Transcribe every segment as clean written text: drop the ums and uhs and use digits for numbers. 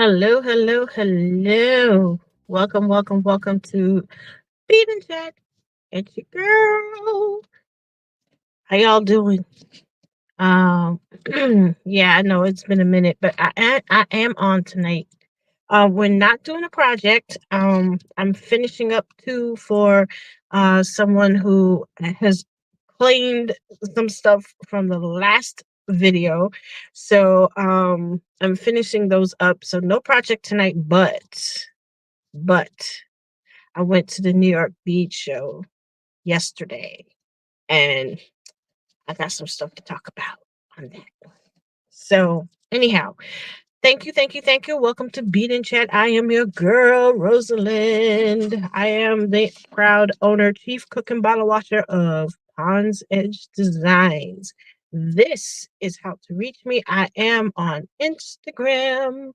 Hello, hello, hello. Welcome to Bead and Chat. It's your girl. How y'all doing? Um, yeah, I know it's been a minute, but I am on tonight. We're not doing a project. I'm finishing up two for someone who has claimed some stuff from the last video. So I'm finishing those up. So no project tonight, but I went to the New York Bead show yesterday and I got some stuff to talk about on that one. So anyhow, thank you. Welcome to Beat and Chat. I am your girl, Rosalind. I am the proud owner, chief cook and bottle washer of Pond's Edge Designs. This is how to reach me. I am on Instagram,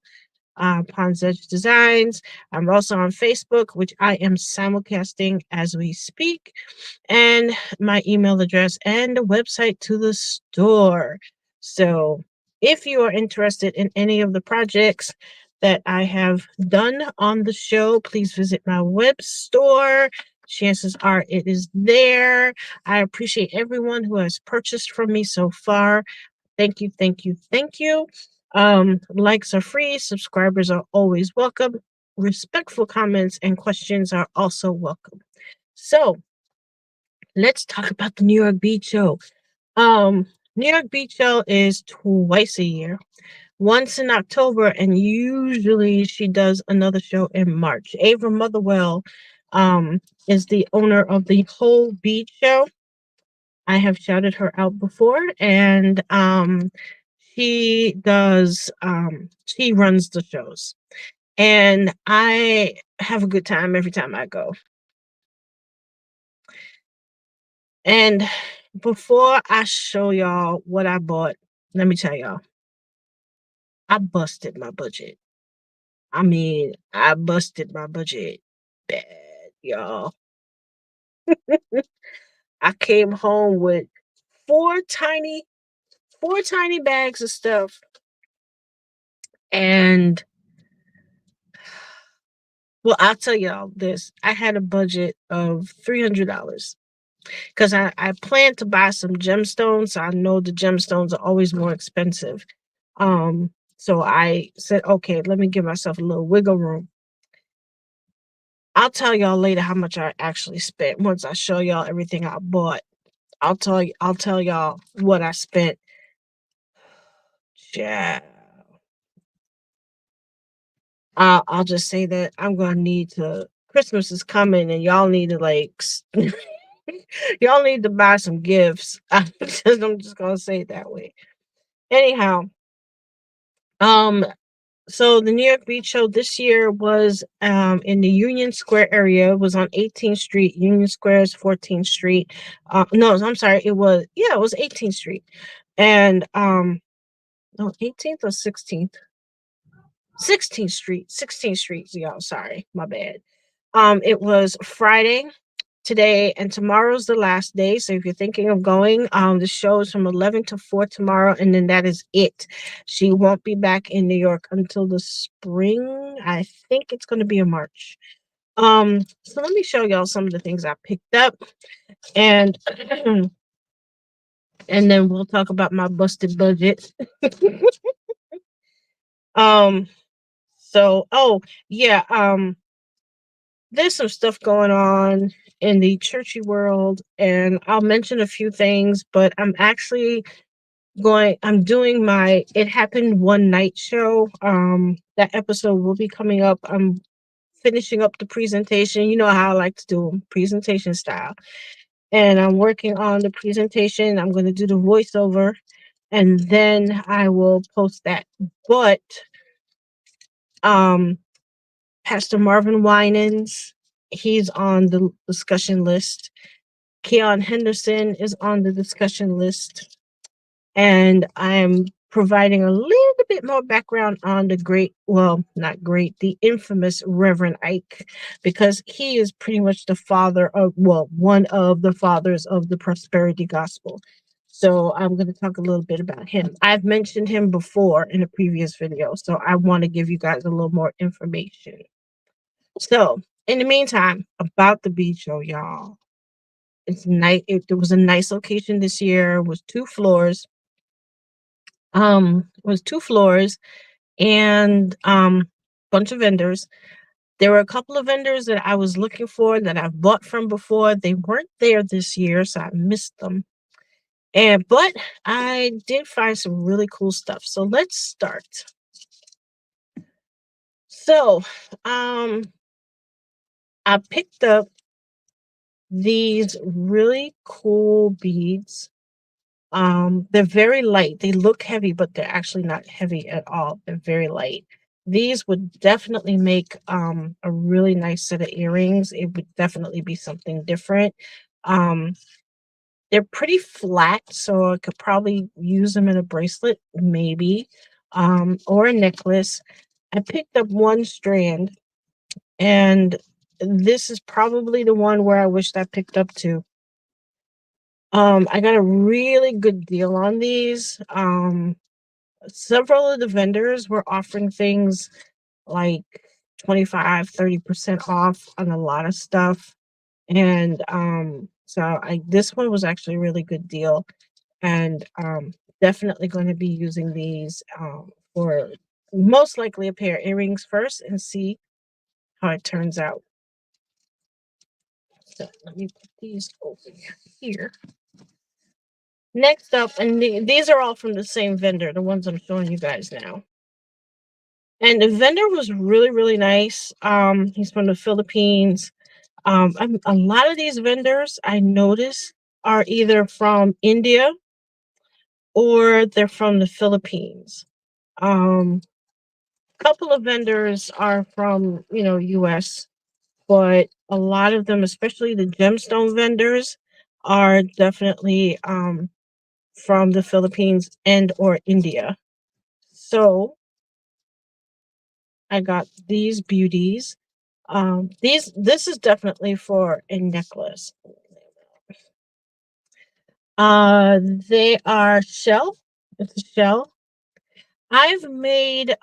Pond's Edge Designs. I'm also on Facebook, which I am simulcasting as we speak, and my email address and the website to the store. So if you are interested in any of the projects that I have done on the show, please visit my web store. Chances are it is there. I appreciate everyone who has purchased from me so far. Thank you. Likes are free, subscribers are always welcome. Respectful comments and questions are also welcome. So let's talk about the New York Beach Show. New York Beach Show is twice a year, once in October, and usually she does another show in March. Ava Motherwell is the owner of the whole Beach Show. I have shouted her out before, and she runs the shows, and I have a good time every time I go. And before I show y'all what I bought, let me tell y'all, I busted my budget. I mean, I busted my budget bad, y'all. I came home with four tiny, four tiny bags of stuff, and well, I'll tell y'all this. I had a budget of $300 because I plan to buy some gemstones. So I know the gemstones are always more expensive. So I said, okay, let me give myself a little wiggle room. I'll tell y'all later how much I actually spent once I show y'all everything I bought. I'll tell y'all what I spent. Yeah. I'll just say that I'm gonna need to Christmas is coming and y'all need to y'all need to buy some gifts. I'm just gonna say it that way. Anyhow, um, so the New York Beach Show this year was in the Union Square area. It was on 18th Street. Union Square is 14th Street. No, I'm sorry. It was 18th Street. And no, 18th or 16th? 16th Street. 16th Street, y'all. Sorry, my bad. It was Friday. Today and tomorrow's the last day. So if you're thinking of going, the show is from 11 to 4 tomorrow, and then that is it. She won't be back in New York until the spring. I think it's going to be in March. So let me show y'all some of the things I picked up, and and then we'll talk about my busted budget. um, so oh yeah, there's some stuff going on in the churchy world, and I'll mention a few things, but I'm doing my It Happened One Night show. That episode will be coming up. I'm finishing up the presentation. You know how I like to do 'em, presentation style. And I'm working on the presentation. I'm going to do the voiceover, and then I will post that. But um Pastor Marvin Winans, he's on the discussion list. Keon Henderson is on the discussion list. And I'm providing a little bit more background on the great, well, not great, the infamous Reverend Ike, because he is pretty much the father of, well, one of the fathers of the prosperity gospel. So I'm going to talk a little bit about him. I've mentioned him before in a previous video, so I want to give you guys a little more information. So, in the meantime, about the beach show, y'all. It's nice. There was a nice location this year. It was 2 floors. It was 2 floors and bunch of vendors. There were a couple of vendors that I was looking for that I've bought from before. They weren't there this year, so I missed them. But I did find some really cool stuff. So let's start. So, I picked up these really cool beads. They're very light. They look heavy, but they're actually not heavy at all. They're very light. These would definitely make a really nice set of earrings. It would definitely be something different. Um, they're pretty flat, so I could probably use them in a bracelet, maybe, or a necklace. I picked up one strand, and this is probably the one where I wished I picked up two. I got a really good deal on these. Several of the vendors were offering things like 25, 30% off on a lot of stuff. And so I this one was actually a really good deal. And definitely going to be using these for most likely a pair of earrings first and see how it turns out. So let me put these over here. Next up, and these are all from the same vendor, the ones I'm showing you guys now. And the vendor was really, really nice. He's from the Philippines. A lot of these vendors I notice are either from India or they're from the Philippines. Couple of vendors are from, US, but a lot of them, especially the gemstone vendors, are definitely from the Philippines and or India. So I got these beauties. This is definitely for a necklace. They are shell. It's a shell. I've made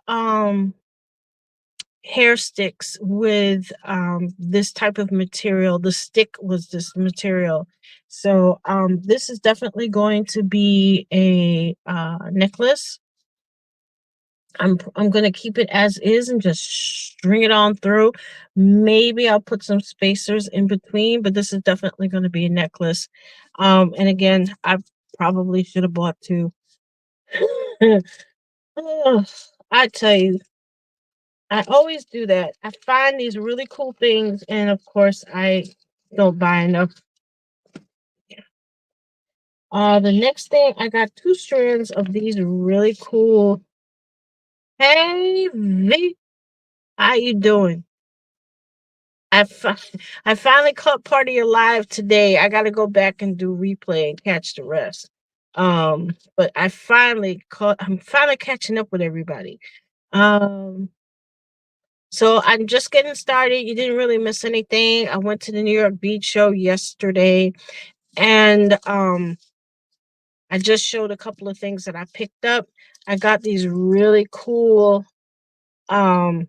hair sticks with this type of material. The stick was this material. So this is definitely going to be a necklace. I'm gonna keep it as is and just string it on through. Maybe I'll put some spacers in between, but this is definitely gonna be a necklace. And again, I probably should have bought two. Ugh, I tell you, I always do that. I find these really cool things, and of course, I don't buy enough. The next thing, I got 2 strands of these really cool. Hey, V, how you doing? I fi- I finally caught part of your live today. I got to go back and do replay and catch the rest. But I finally caught. I'm finally catching up with everybody. Um, so I'm just getting started. You didn't really miss anything. I went to the New York Bead show yesterday, and I just showed a couple of things that I picked up. I got these really cool. Um,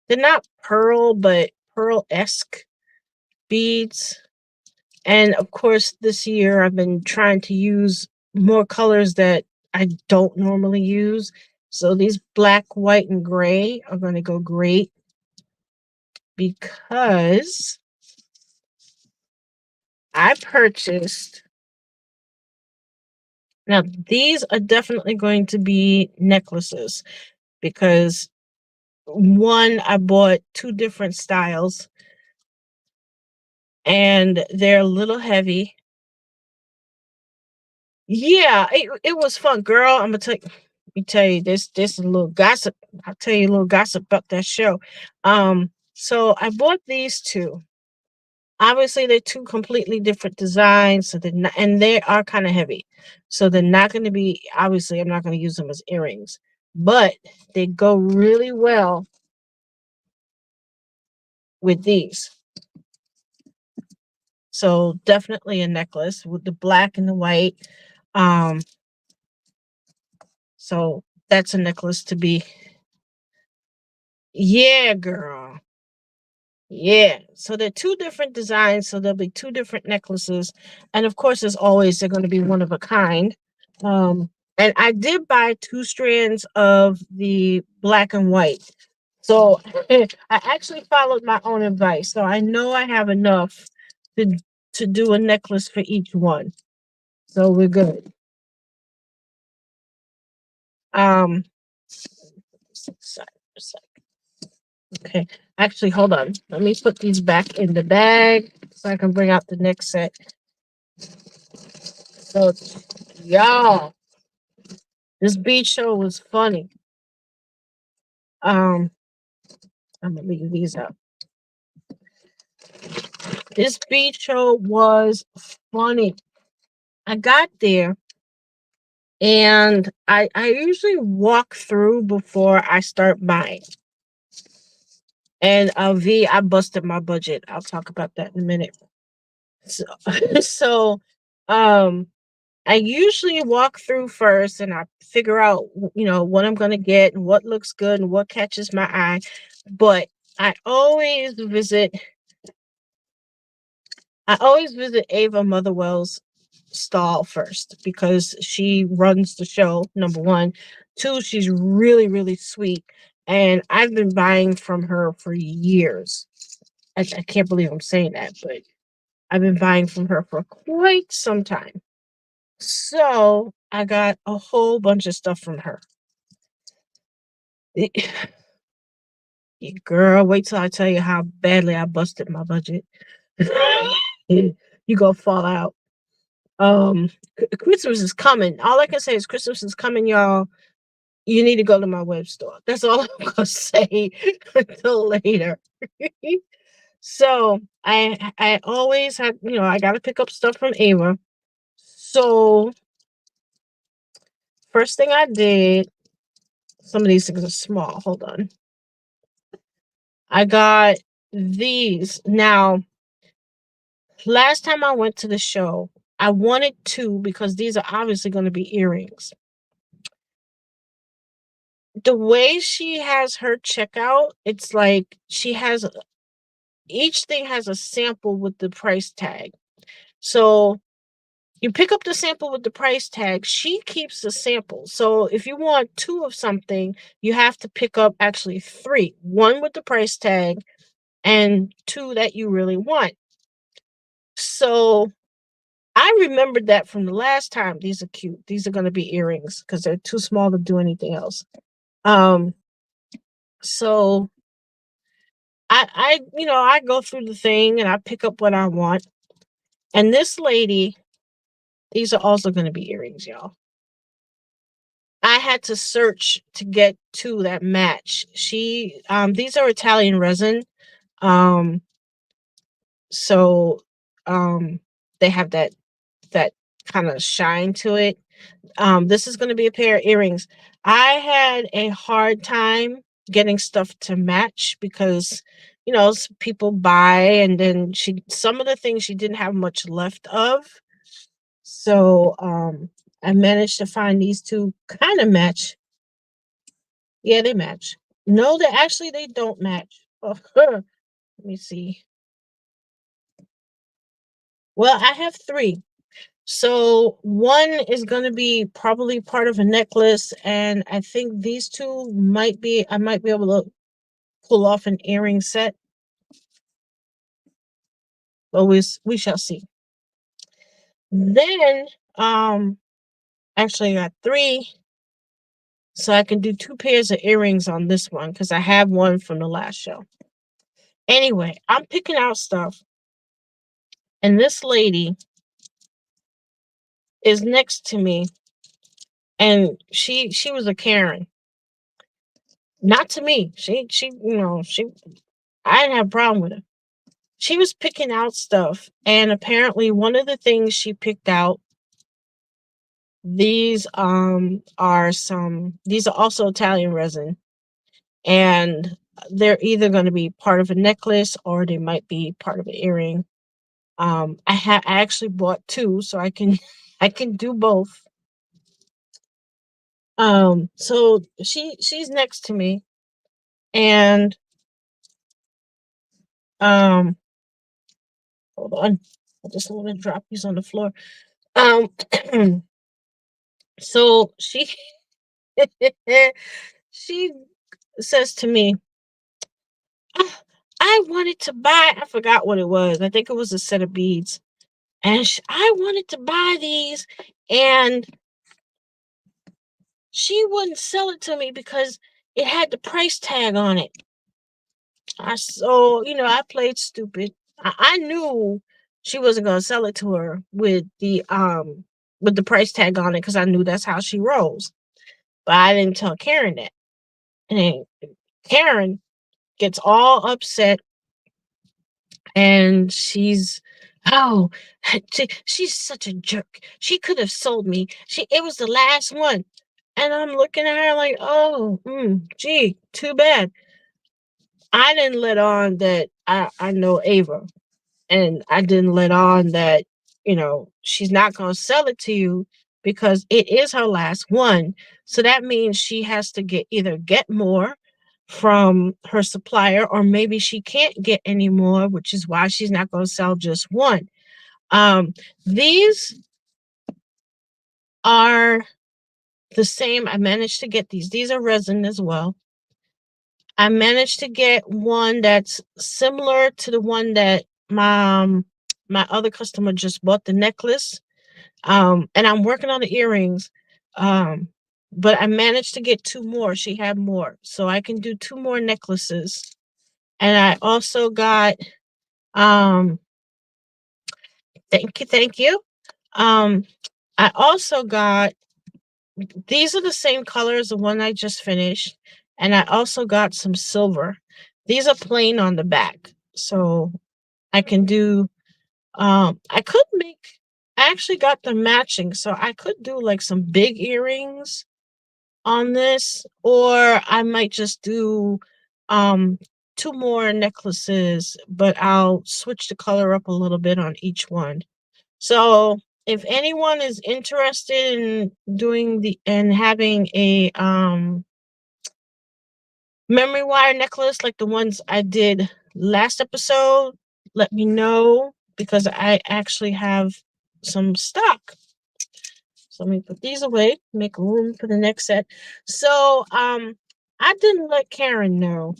they're not pearl, but pearl-esque beads. And of course, this year I've been trying to use more colors that I don't normally use. So these black, white, and gray are going to go great because I purchased. Now, these are definitely going to be necklaces because one, I bought two different styles and they're a little heavy. Yeah, it was fun, girl. I'm gonna tell you, let me tell you this is a little gossip. I'll tell you a little gossip about that show. So I bought these two. Obviously, they're two completely different designs, so they're not, and they are kind of heavy. So they're not going to be, obviously, I'm not going to use them as earrings, but they go really well with these. So definitely a necklace with the black and the white. Um, so that's a necklace to be. Yeah, girl. Yeah. So they're two different designs. So there'll be two different necklaces. And of course, as always, they're going to be one of a kind. Um, and I did buy two strands of the black and white. So I actually followed my own advice. So I know I have enough to to do a necklace for each one. So we're good. Um okay. Actually, hold on. Let me put these back in the bag so I can bring out the next set. So y'all, this beach show was funny. I'm gonna leave these out. This beach show was funny. I got there and I usually walk through before I start buying. And I busted my budget. I'll talk about that in a minute. So, so um I usually walk through first and I figure out, what I'm going to get and what looks good and what catches my eye. But I always visit, I always visit Ava Motherwell's stall first because she runs the show, number one. Two, she's really, really sweet. And I've been buying from her for years. I can't believe I'm saying that, but I've been buying from her for quite some time. So I got a whole bunch of stuff from her. Girl, wait till I tell you how badly I busted my budget. You gonna fall out. Christmas is coming. All I can say is Christmas is coming, y'all. You need to go to my web store. That's all I'm gonna say until later. So I always had, I gotta pick up stuff from Ava. So first thing I did, some of these things are small. Hold on. I got these. Now, last time I went to the show, I wanted two because these are obviously going to be earrings. The way she has her checkout, it's like each thing has a sample with the price tag. So you pick up the sample with the price tag, she keeps the sample. So if you want two of something, you have to pick up actually three, one with the price tag and two that you really want. So I remembered that from the last time. These are cute. These are going to be earrings because they're too small to do anything else. Um, so I go through the thing and I pick up what I want. And this lady, these are also going to be earrings, y'all. I had to search to get two that match. These are Italian resin. Um, so, they have that kind of shine to it. This is going to be a pair of earrings. I had a hard time getting stuff to match because, people buy and then some of the things she didn't have much left of. So, I managed to find these two kind of match. Yeah, they match. No, they don't match. Oh, let me see. Well, I have three. So one is going to be probably part of a necklace, and I think these two I might be able to pull off an earring set. But we shall see. Then, um, actually, I got three, so I can do two pairs of earrings on this one because I have one from the last show. Anyway, I'm picking out stuff, and this lady is next to me, and she was a Karen. Not to me. She I didn't have a problem with her. She was picking out stuff, and apparently one of the things she picked out, these are also Italian resin, and they're either going to be part of a necklace or they might be part of an earring. I actually bought two so I can I can do both. So she's next to me, and um hold on. I just want to drop these on the floor. Um so she says to me, "Ah, I wanted to buy," I forgot what it was. I think it was a set of beads. And I wanted to buy these, and she wouldn't sell it to me because it had the price tag on it. I played stupid. I knew she wasn't gonna sell it to her with the price tag on it because I knew that's how she rolls. But I didn't tell Karen that. And then Karen gets all upset, and oh, she's such a jerk. She could have sold me. It was the last one. And I'm looking at her like, oh, gee, too bad. I didn't let on that I know Ava, and I didn't let on that, she's not going to sell it to you because it is her last one. So that means she has to get more from her supplier, or maybe she can't get any more, which is why she's not going to sell just one. These are the same. I managed to get these. These are resin as well. I managed to get one that's similar to the one that my other customer just bought, the necklace. And I'm working on the earrings. Um, but I managed to get two more. She had more. So I can do two more necklaces. And I also got um thank you. Um I also got, these are the same color as the one I just finished. And I also got some silver. These are plain on the back. So I can do I could make I actually got them matching. So I could do like some big earrings on this, or I might just do um two more necklaces, but I'll switch the color up a little bit on each one. So if anyone is interested in doing the and having a memory wire necklace like the ones I did last episode, let me know because I actually have some stock. So let me put these away, make room for the next set. So I didn't let Karen know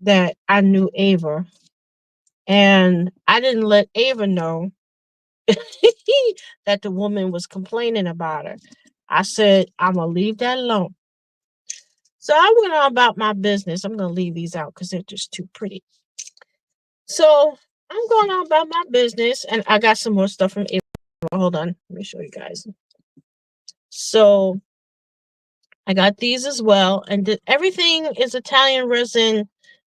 that I knew Ava, and I didn't let Ava know that the woman was complaining about her. I said, I'm gonna leave that alone. So I went on about my business. I'm gonna leave these out because they're just too pretty. So I'm going on about my business, and I got some more stuff from Ava. Hold on, let me show you guys. So I got these as well, and everything is Italian resin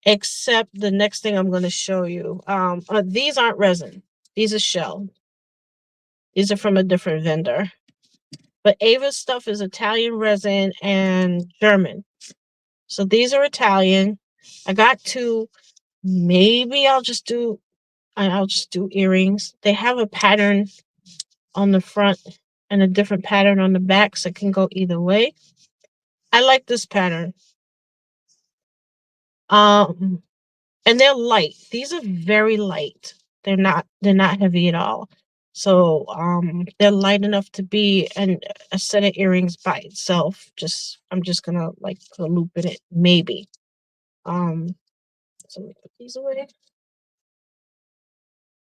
except the next thing I'm going to show you. These aren't resin; these are shell. These are from a different vendor. But Ava's stuff is Italian resin and German. So these are Italian. I got two. Maybe I'll just do earrings. They have a pattern on the front and a different pattern on the back, so it can go either way. I like this pattern. Um, and they're light. These are very light. They're not heavy at all. So they're light enough to be a set of earrings by itself. I'm just gonna like put a loop in it, maybe. Um, so let me put these away.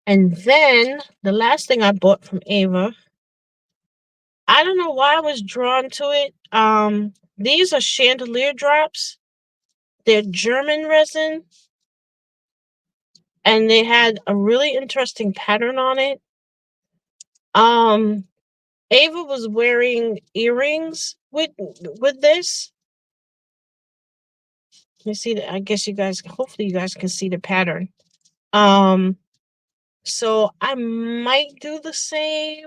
And then the last thing I bought from Ava I don't know why I was drawn to it. These are chandelier drops. They're German resin, and they had a really interesting pattern on it. Um, Ava was wearing earrings with this. You see that? I guess you guys. Hopefully, you guys can see the pattern. Um, so I might do the same,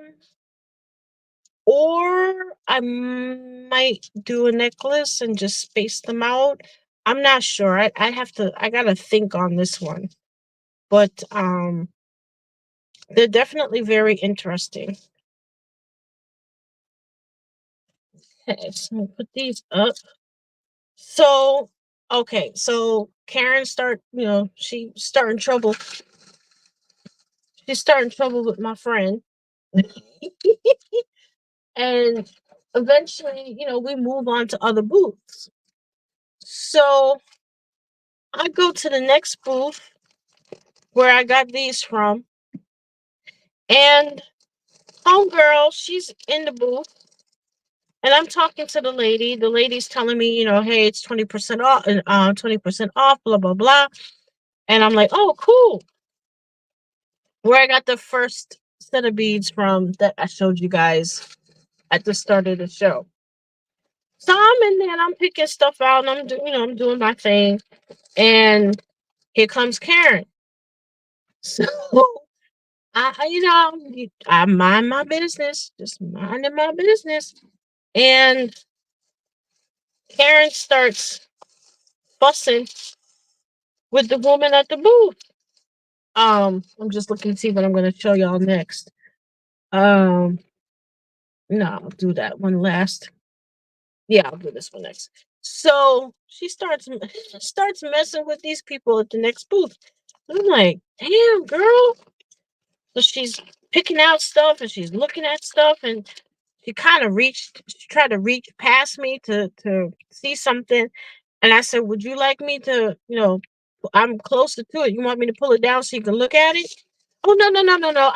or I might do a necklace and just space them out. I'm not sure. I have to. I gotta think on this one. But they're definitely very interesting. Okay, so I'll put these up. So okay, so Karen she starting trouble. She's starting trouble with my friend. And eventually, we move on to other booths. So I go to the next booth where I got these from, and homegirl, she's in the booth, and I'm talking to the lady. The lady's telling me, hey, it's 20% off, 20% off, blah blah blah. And I'm like, oh, cool. Where I got the first set of beads from that I showed you guys at the start of the show. So I'm in there and I'm picking stuff out, and I'm doing my thing. And here comes Karen. So I mind my business, just minding my business. And Karen starts fussing with the woman at the booth. I'm just looking to see what I'm going to show y'all next. Um, no, I'll do that one last. Yeah, I'll do this one next. So she starts messing with these people at the next booth. I'm like, damn, girl. So she's picking out stuff and she's looking at stuff, and she tried to reach past me to see something. And I said, would you like me to, I'm closer to it. You want me to pull it down so you can look at it? Oh, no, no, no, no, no.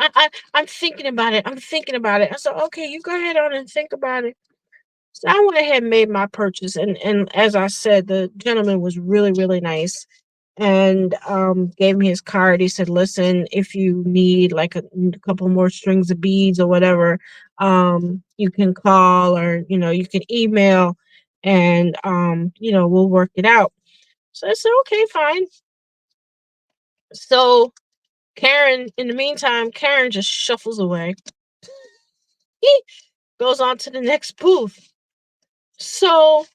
I'm thinking about it. I'm thinking about it. I said, okay, you go ahead on and think about it. So I went ahead and made my purchase. And as I said, the gentleman was really, really nice, and gave me his card. He said, listen, if you need like a couple more strings of beads or whatever, you can call, or you can email, and we'll work it out. So I said, okay, fine. So in the meantime, Karen just shuffles away. He goes on to the next booth. So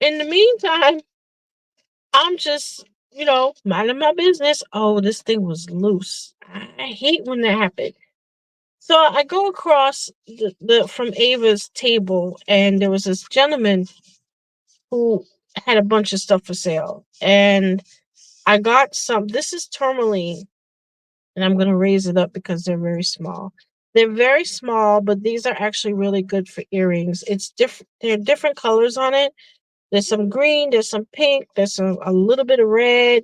in the meantime, I'm just, minding my business. Oh, this thing was loose. I hate when that happens. So I go across the from Ava's table, and there was this gentleman who had a bunch of stuff for sale. And I got some. This is tourmaline, and I'm going to raise it up because they're very small. They're very small, but these are actually really good for earrings. It's different. There are different colors on it. There's some green, there's some pink, there's a little bit of red,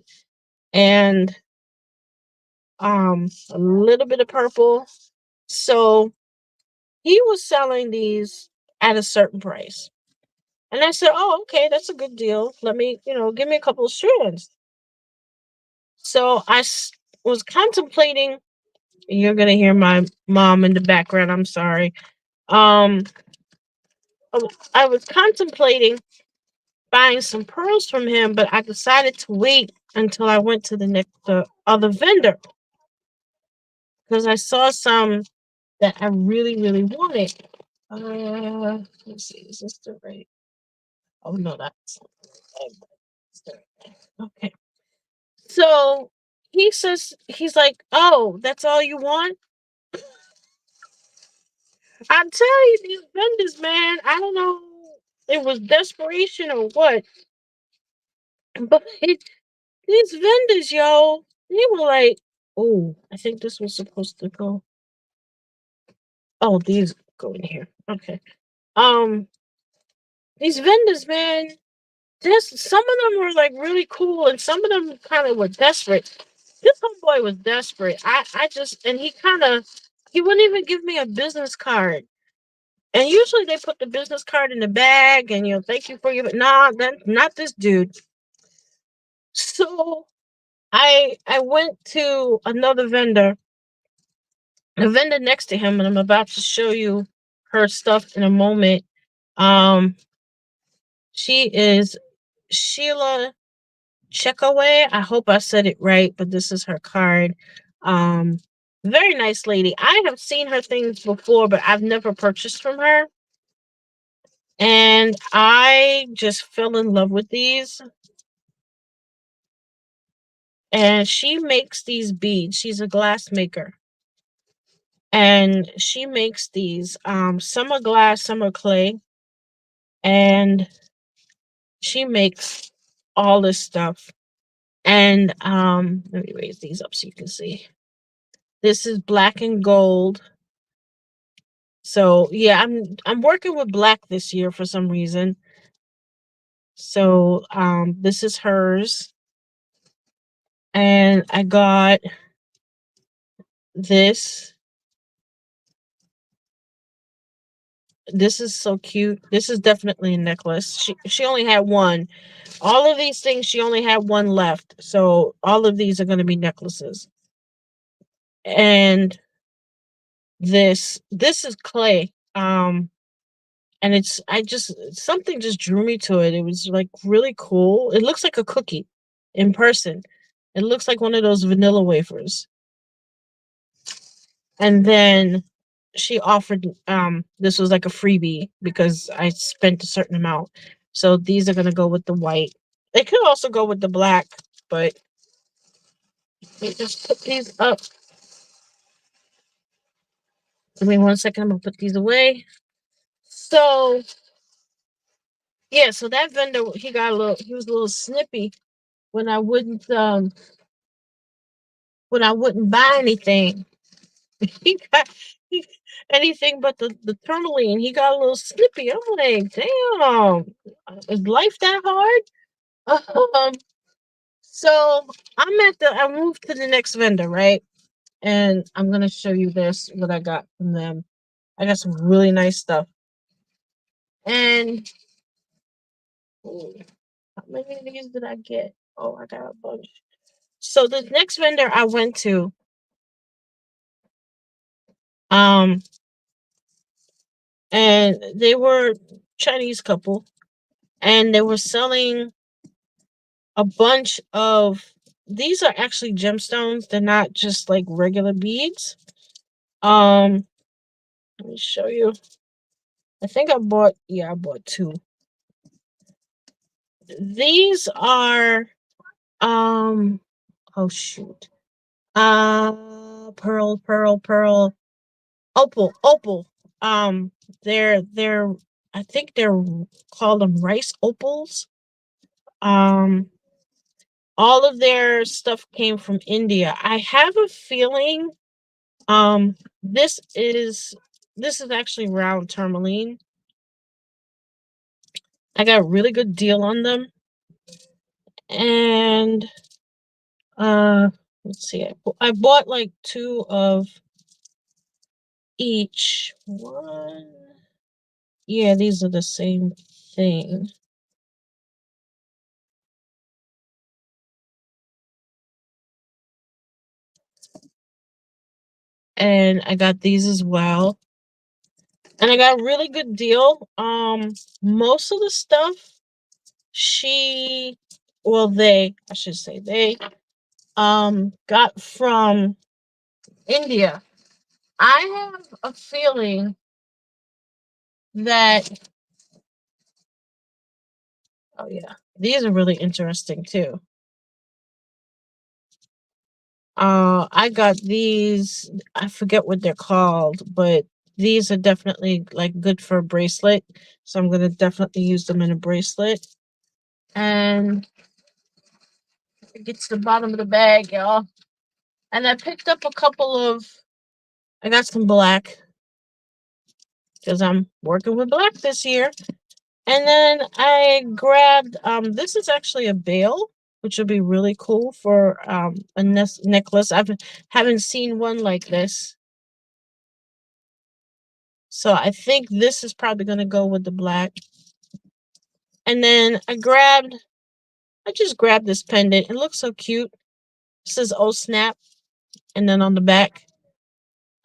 and a little bit of purple. So he was selling these at a certain price. And I said, oh, okay, that's a good deal. Let me, give me a couple of strands. So was contemplating. You're going to hear my mom in the background. I'm sorry. Um, I was contemplating buying some pearls from him, but I decided to wait until I went to the other vendor, because I saw some that I really, really wanted. Let's see, is this the right? Oh no, that's okay. So he's like, oh, that's all you want? I'm telling you, these vendors, man, I don't know, it was desperation or what, but these vendors, yo, they were like, oh, I think this was supposed to go. Oh, these go in here. Okay. Um, these vendors, man, some of them were like really cool, and some of them kind of were desperate. This homeboy was desperate. I just, and he wouldn't even give me a business card. And usually they put the business card in the bag and thank you for your, but nah, not this dude. So I went to another vendor, a vendor next to him, and I'm about to show you her stuff in a moment. Um, she is Sheila Checkaway. I hope I said it right, but this is her card. Um, Very nice lady. I have seen her things before, but I've never purchased from her. And I just fell in love with these. And she makes these beads. She's a glass maker. And she makes these. Some are glass, some are clay. And she makes all this stuff. And let me raise these up so you can see. This is black and gold. So yeah, I'm working with black this year for some reason. So this is hers. And I got this. This is so cute. This is definitely a necklace. She only had one. All of these things she only had one left. So all of these are going to be necklaces. And this is clay. And it's I just something just drew me to it. It was like really cool. It looks like a cookie in person. It looks like one of those vanilla wafers. And then she offered this was like a freebie because I spent a certain amount. So these are gonna go with the white. They could also go with the black, but let me just put these up. Give me 1 second, I'm gonna put these away. So yeah, so that vendor he was a little snippy when I wouldn't buy anything. He got he, anything but the tourmaline. He got a little snippy. I'm like, damn, is life that hard? Um, so I moved to the next vendor, right? And I'm gonna show you what I got from them. I got some really nice stuff. And ooh, how many of these did I get? Oh, I got a bunch. So the next vendor I went to, um, and they were Chinese couple, and they were selling a bunch of these are actually gemstones. They're not just like regular beads. Um, let me show you. I think I bought two. These are oh shoot. Pearl, opal. Um, they're I think they're called them rice opals. Um, all of their stuff came from India. I have a feeling um this is this is actually round tourmaline. I got a really good deal on them. And let's see. I bought like two of each. One. Yeah, these are the same thing. And I got these as well. And I got a really good deal. Most of the stuff she well I should say they got from India. I have a feeling that oh yeah, these are really interesting too. I got these. I forget what they're called, but these are definitely like good for a bracelet. So I'm gonna definitely use them in a bracelet. And get to the bottom of the bag, y'all. And I picked up a couple of. I got some black because I'm working with black this year. And then I grabbed. This is actually a bail, which would be really cool for a necklace. I haven't seen one like this. So I think this is probably going to go with the black. And then I just grabbed this pendant. It looks so cute. It says, "Oh snap." And then on the back,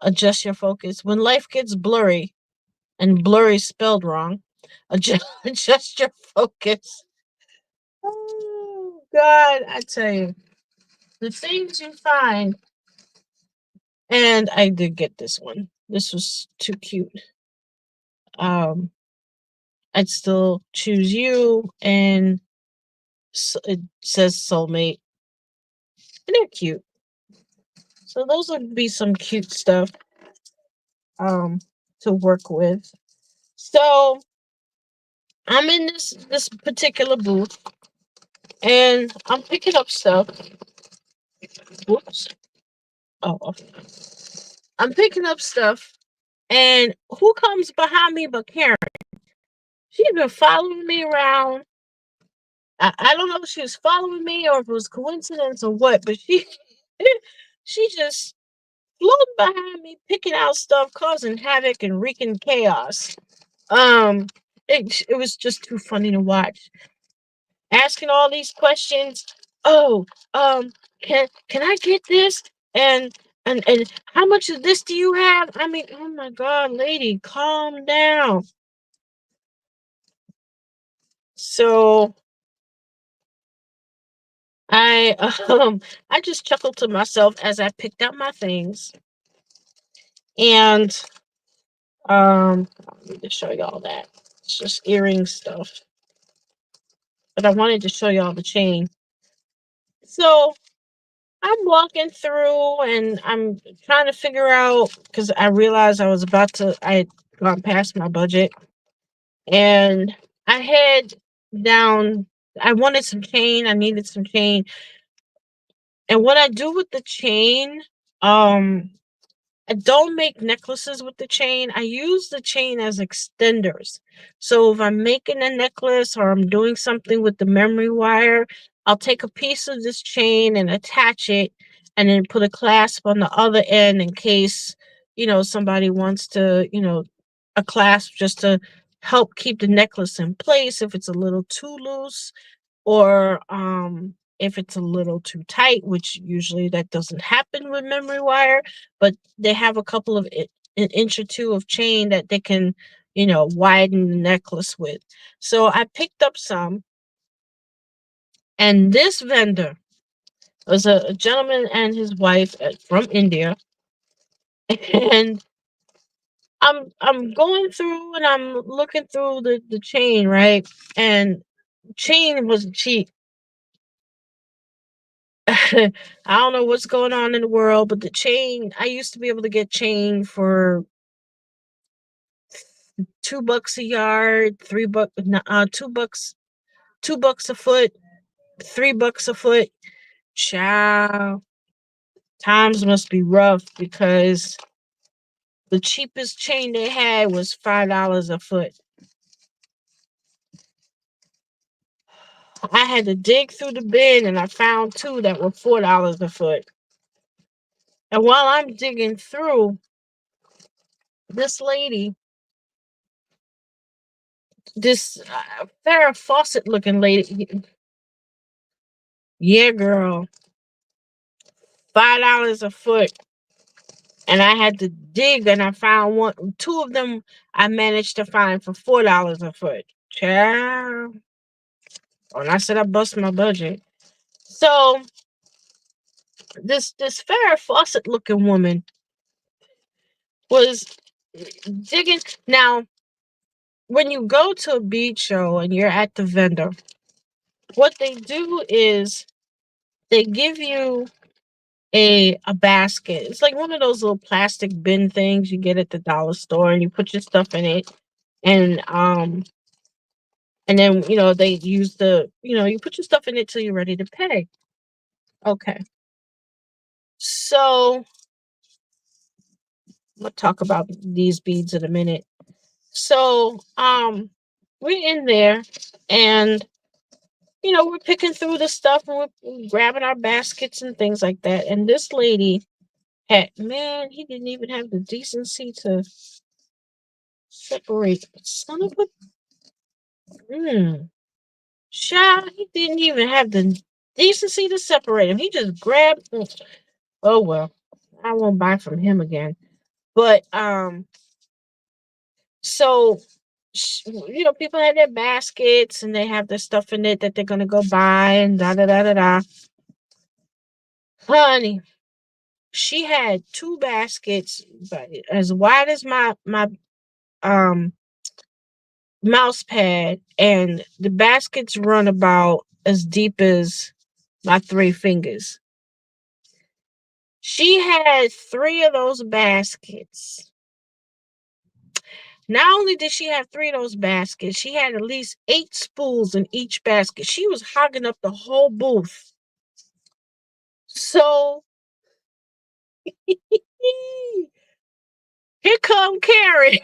"Adjust your focus. When life gets blurry," and blurry spelled wrong, adjust your focus. Oh, God, I tell you, the things you find. And I did get this one. This was too cute. Um, I'd still choose you, and it says soulmate, and they're cute. So those would be some cute stuff um to work with. So I'm in this particular booth, and I'm picking up stuff. Whoops. Oh, okay. I'm picking up stuff, and who comes behind me but Karen? She's been following me around. I don't know if she was following me or if it was coincidence or what, but she she just floated behind me, picking out stuff, causing havoc and wreaking chaos. Um, it was just too funny to watch. Asking all these questions. Oh, can I get this? And and how much of this do you have? I mean, oh my God, lady, calm down. So I I just chuckled to myself as I picked out my things. And I need to show y'all that. It's just earring stuff. But I wanted to show y'all the chain. So I'm walking through and I'm trying to figure out, because I realized I had gone past my budget, and I head down. I wanted some chain. I needed some chain. And what I do with the chain, um, I don't make necklaces with the chain. I use the chain as extenders. So if I'm making a necklace or I'm doing something with the memory wire, I'll take a piece of this chain and attach it, and then put a clasp on the other end in case, somebody wants to, a clasp just to help keep the necklace in place if it's a little too loose, or if it's a little too tight, which usually that doesn't happen with memory wire, but they have a couple of an inch or two of chain that they can, widen the necklace with. So I picked up some, and this vendor was a gentleman and his wife from India, and I'm going through and I'm looking through the chain, right? And chain was cheap. I don't know what's going on in the world, but the chain, I used to be able to get chain for $2 a yard, $3, $2 a foot, $3 a foot. Child, times must be rough because the cheapest chain they had was $5 a foot. I had to dig through the bin and I found two that were $4 a foot. And while I'm digging through, this lady, this Farrah Fawcett looking lady, yeah, girl, $5 a foot. And I had to dig, and I found two of them I managed to find for $4 a foot. Child. And I said I bust my budget. So this Farrah Fawcett looking woman was digging. Now, when you go to a bead show and you're at the vendor, what they do is they give you a basket. It's like one of those little plastic bin things you get at the dollar store, and you put your stuff in it, and then they use you put your stuff in it till you're ready to pay. Okay. So we'll talk about these beads in a minute. So we're in there, and we're picking through the stuff, and we're grabbing our baskets and things like that. And this lady he didn't even have the decency to Separate. Son of a. Mm. Child, he didn't even have the decency to separate him. He just grabbed. Oh well, I won't buy from him again. But so people have their baskets and they have the stuff in it that they're gonna go buy and da da da da da. Honey, she had two baskets, but as wide as my um mouse pad, and the baskets run about as deep as my three fingers. She had three of those baskets. Not only did she have three of those baskets, she had at least 8 spools in each basket. She was hogging up the whole booth. So here come Karen.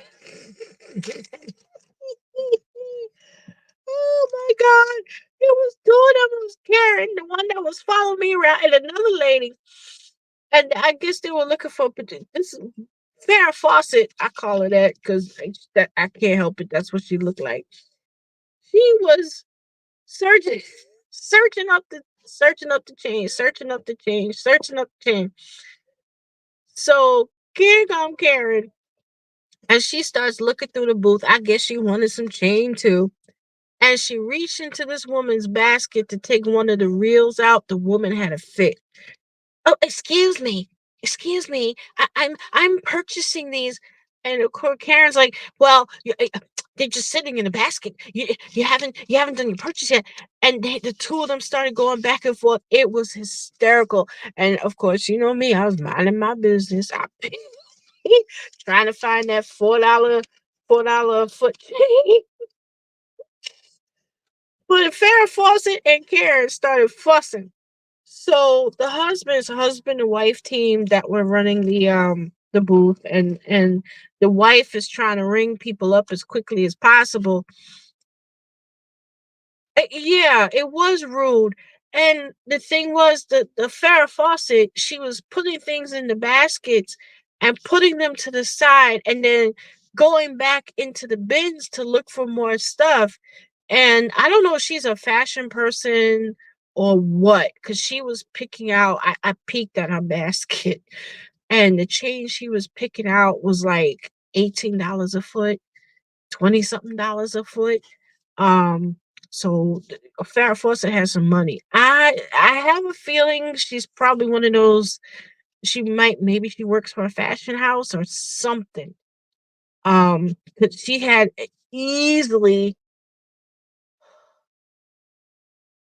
Oh my God. It was two of them. It was Karen, the one that was following me around, and another lady. And I guess they were looking for this Farrah Fawcett. I call her that because I can't help it. That's what she looked like. She was searching, searching up the change, searching up the change, searching up the change. So here come Karen, and she starts looking through the booth. I guess she wanted some change too. And she reached into this woman's basket to take one of the reels out. The woman had a fit. Oh, excuse me. I'm purchasing these, and of course Karen's like, well, they're just sitting in the basket. You haven't done your purchase yet. And the two of them started going back and forth. It was hysterical. And of course, you know me, I was minding my business. I trying to find that $4 a foot. But Farrah Fawcett and Karen started fussing. So the husband and wife team that were running the booth, and the wife is trying to ring people up as quickly as possible. Yeah, it was rude. And the thing was that the Farrah Fawcett, she was putting things in the baskets and putting them to the side and then going back into the bins to look for more stuff. And I don't know if she's a fashion person or what, because she was picking out, I peeked at her basket, and the chain she was picking out was like $18 a foot, 20 something dollars a foot. Um, so Farrah Fawcett has some money. I have a feeling she's probably one of those. Maybe she works for a fashion house or something. 'Cause she had easily,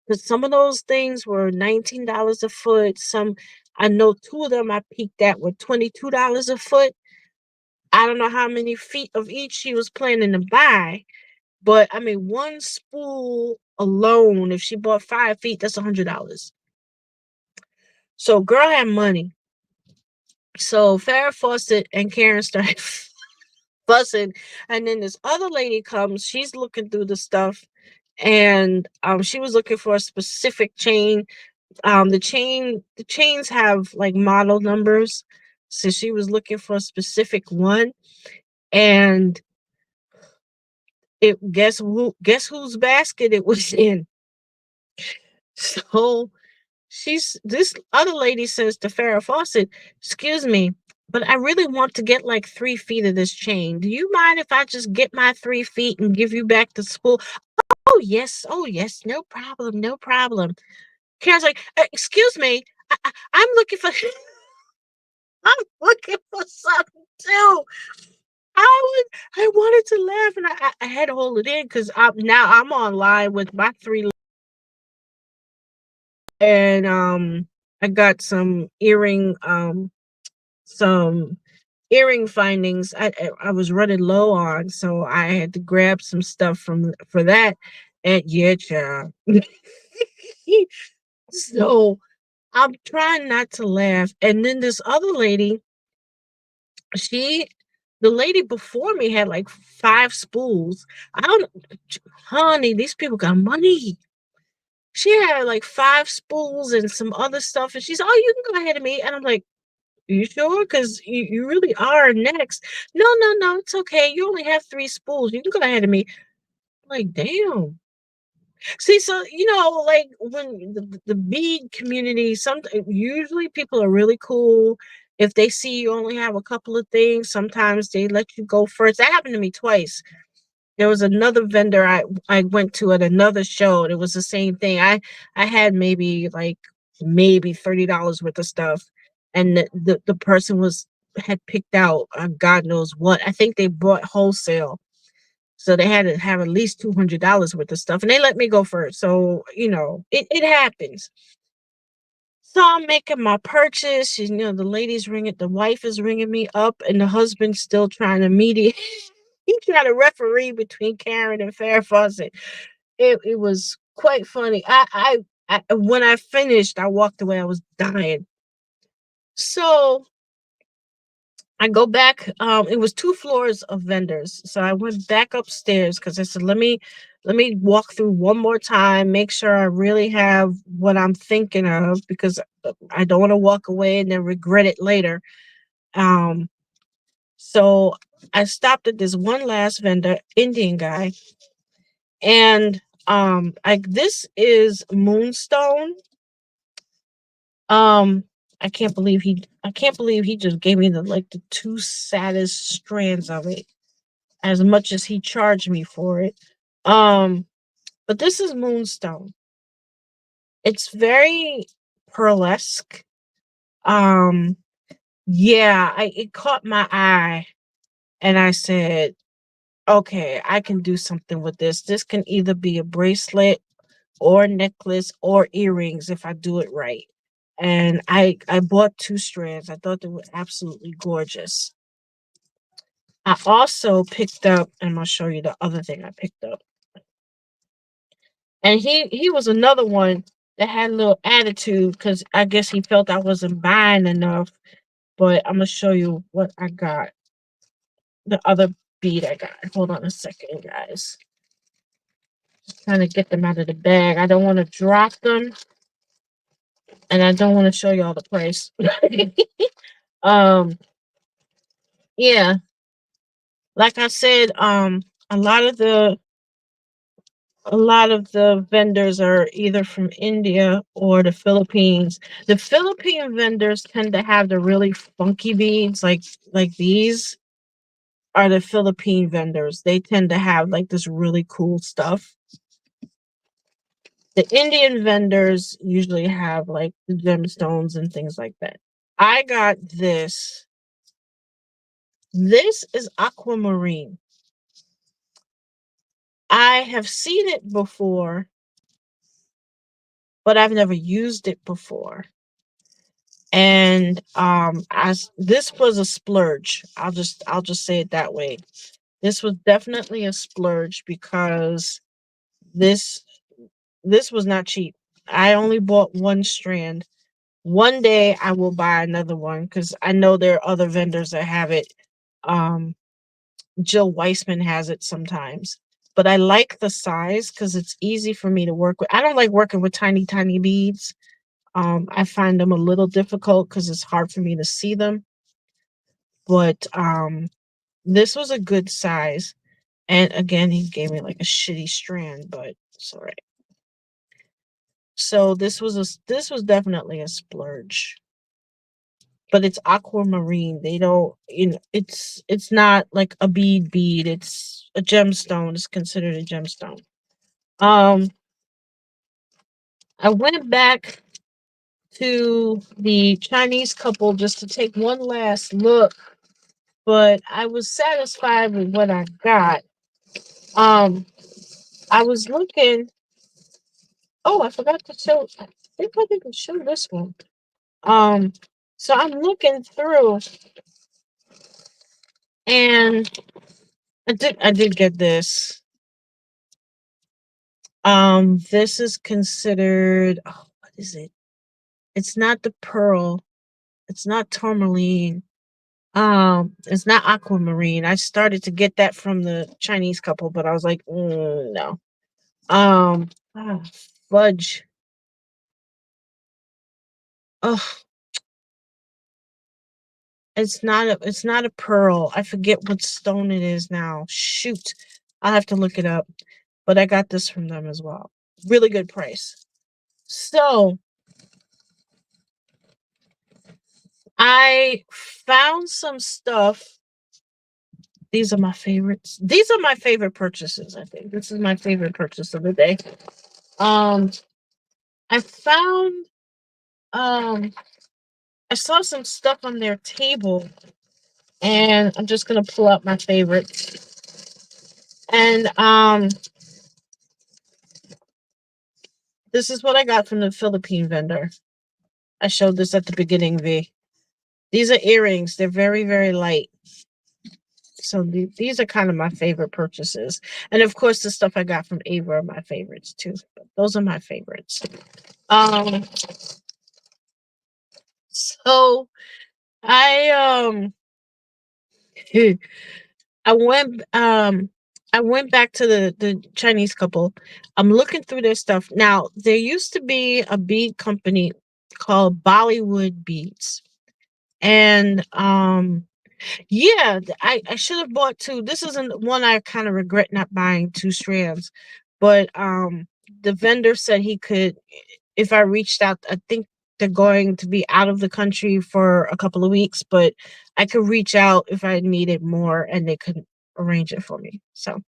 because some of those things were $19 a foot. I know two of them I peeked at were $22 a foot. I don't know how many feet of each she was planning to buy. But I mean, one spool alone, if she bought 5 feet, that's $100. So girl had money. So Farrah Fawcett and Karen started fussing, and then this other lady comes. She's looking through the stuff, and she was looking for a specific chain. The chains have like model numbers, so she was looking for a specific one, and it guess whose basket it was in. So this other lady says to Farrah Fawcett, "Excuse me, but I really want to get like 3 feet of this chain. Do you mind if I just get my 3 feet and give you back the spool?" Oh yes, no problem, no problem. Karen's like, "Excuse me, I'm looking for, I'm looking for something too." I wanted to laugh, and I had to hold it in because now I'm online with my three, and I got some earring findings I was running low on, so I had to grab some stuff for that. And yeah, child. So I'm trying not to laugh. And then this other lady, she the lady before me had like 5 spools. I don't, honey, these people got money. She had like 5 spools and some other stuff, and she's, "Oh, you can go ahead of me." And I'm like, You sure? Because you really are next. No, no, no, it's okay. You only have 3 spools. You can go ahead of me. Like, damn. See, so like when the bead community, some usually people are really cool. If they see you only have a couple of things, sometimes they let you go first. That happened to me twice. There was another vendor I went to at another show, and it was the same thing. I had maybe $30 worth of stuff, and the person had picked out God knows what. I think they bought wholesale, so they had to have at least $200 worth of stuff, and they let me go first. So it happens. So I'm making my purchase. The the wife is ringing me up, and the husband's still trying to mediate. He tried to referee between Karen and Farrah Fawcett. It was quite funny. When I finished, I walked away. I was dying. So I go back. It was 2 floors of vendors. So I went back upstairs because I said, let me walk through one more time, make sure I really have what I'm thinking of, because I don't want to walk away and then regret it later. Um, so I stopped at this one last vendor, Indian guy, and this is Moonstone. Um, I can't believe he just gave me the 2 saddest strands of it, as much as he charged me for it. Um, but this is Moonstone. It's very pearlesque. Um, yeah, it caught my eye, and I said, okay, I can do something with this. This can either be a bracelet or a necklace or earrings if I do it right. And I bought 2 strands. I thought they were absolutely gorgeous. I also picked up, and I'm gonna show you the other thing I picked up. And he was another one that had a little attitude because I guess he felt I wasn't buying enough. But I'm gonna show you what I got. The other bead I got. Hold on a second, guys. Trying to get them out of the bag. I don't want to drop them, and I don't want to show you all the price. um, yeah, like I said, a lot of the vendors are either from India or the Philippines. The Philippine vendors tend to have the really funky beads, like these are the Philippine vendors. They tend to have like this really cool stuff. The Indian vendors usually have like the gemstones and things like that. I got this. This is aquamarine. I have seen it before, but I've never used it before. And as this was a splurge. I'll just say it that way. This was definitely a splurge because this this was not cheap. I only bought 1 strand. One day I will buy another one because I know there are other vendors that have it. Um, Jill Weissman has it sometimes. But I like the size because it's easy for me to work with. I don't like working with tiny, tiny beads. I find them a little difficult because it's hard for me to see them. But this was a good size. And again, he gave me like a shitty strand, but it's all right. So this was definitely a splurge. But it's aquamarine. They don't, it's not like a bead. It's a gemstone. It's considered a gemstone. Um, I went back to the Chinese couple just to take one last look, but I was satisfied with what I got. Um, I was looking. Oh, I forgot to show. I think I didn't show this one. Um, so I'm looking through, and I did get this. This is considered. Oh, what is it? It's not the pearl. It's not tourmaline. It's not aquamarine. I started to get that from the Chinese couple, but I was like, no. Ah, fudge. Oh, It's not a pearl. I forget what stone it is now. Shoot. I'll have to look it up. But I got this from them as well. Really good price. So I found some stuff. These are my favorites. These are my favorite purchases, I think. This is my favorite purchase of the day. Um I found um I saw some stuff on their table, and I'm just gonna pull out my favorites. And this is what I got from the Philippine vendor. I showed this at the beginning, V. These are earrings. They're very, very light. So these are kind of my favorite purchases. And of course, the stuff I got from Ava are my favorites too. But those are my favorites. Um, so I I went I went back to the Chinese couple. I'm looking through their stuff. Now, there used to be a bead company called Bollywood Beads. And yeah, I should have bought two. This isn't one I kind of regret not buying two strands. But the vendor said he could, if I reached out. I think they're going to be out of the country for a couple of weeks, but I could reach out if I needed more and they could arrange it for me. So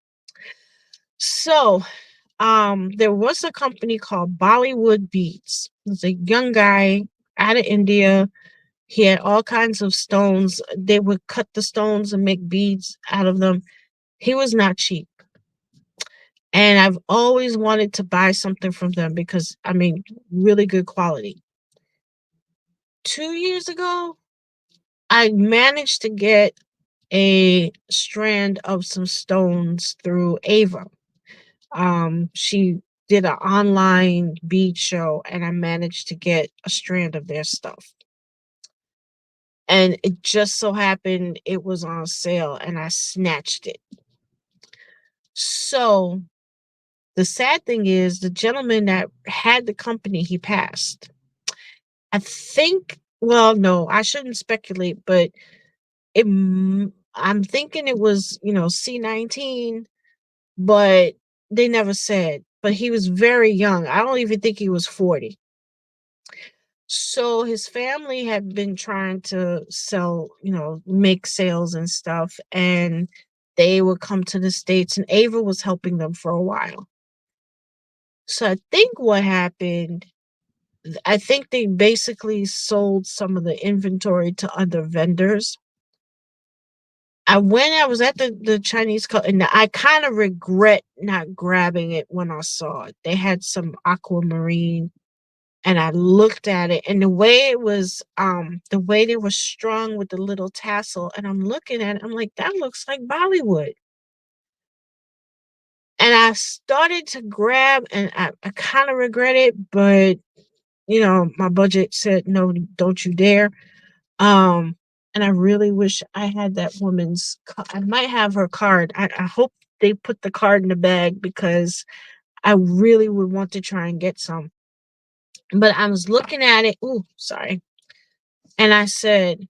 there was a company called Bollywood Beads. It was a young guy out of India. He had all kinds of stones. They would cut the stones and make beads out of them. He was not cheap. And I've always wanted to buy something from them because, I mean, really good quality. 2 years ago, I managed to get a strand of some stones through Ava. She did an online bead show, and I managed to get a strand of their stuff. And it just so happened it was on sale, and I snatched it. So the sad thing is the gentleman that had the company, he passed. I think, well, no, I shouldn't speculate, but I'm thinking it was, C19, but they never said. But he was very young. I don't even think he was 40. So his family had been trying to sell, make sales and stuff, and they would come to the States, and Ava was helping them for a while. So I think what happened, I think they basically sold some of the inventory to other vendors. I was at the Chinese and I kind of regret not grabbing it when I saw it. They had some aquamarine, and I looked at it, and the way they were strung with the little tassel, and I'm looking at it, I'm like, that looks like Bollywood. And I started to grab, and I kind of regret it, but my budget said no, don't you dare. Um, and I really wish I had that I might have her card. I hope they put the card in the bag because I really would want to try and get some. But I was looking at it. Ooh, sorry. And I said,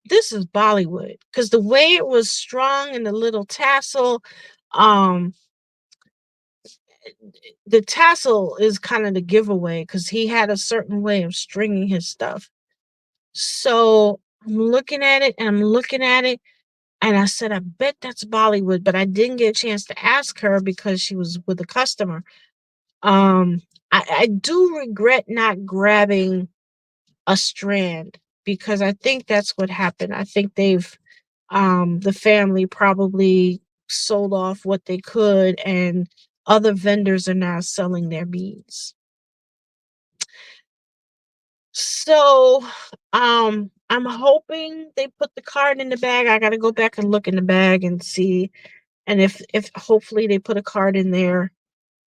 this is Bollywood. Because the way it was strung and the little tassel, um, the tassel is kind of the giveaway because he had a certain way of stringing his stuff. So I'm looking at it and I'm looking at it. And I said, I bet that's Bollywood, but I didn't get a chance to ask her because she was with a customer. Um, I do regret not grabbing a strand because I think that's what happened. I think the family probably sold off what they could, and other vendors are now selling their beads. So, I'm hoping they put the card in the bag. I gotta go back and look in the bag and see. And if hopefully they put a card in there,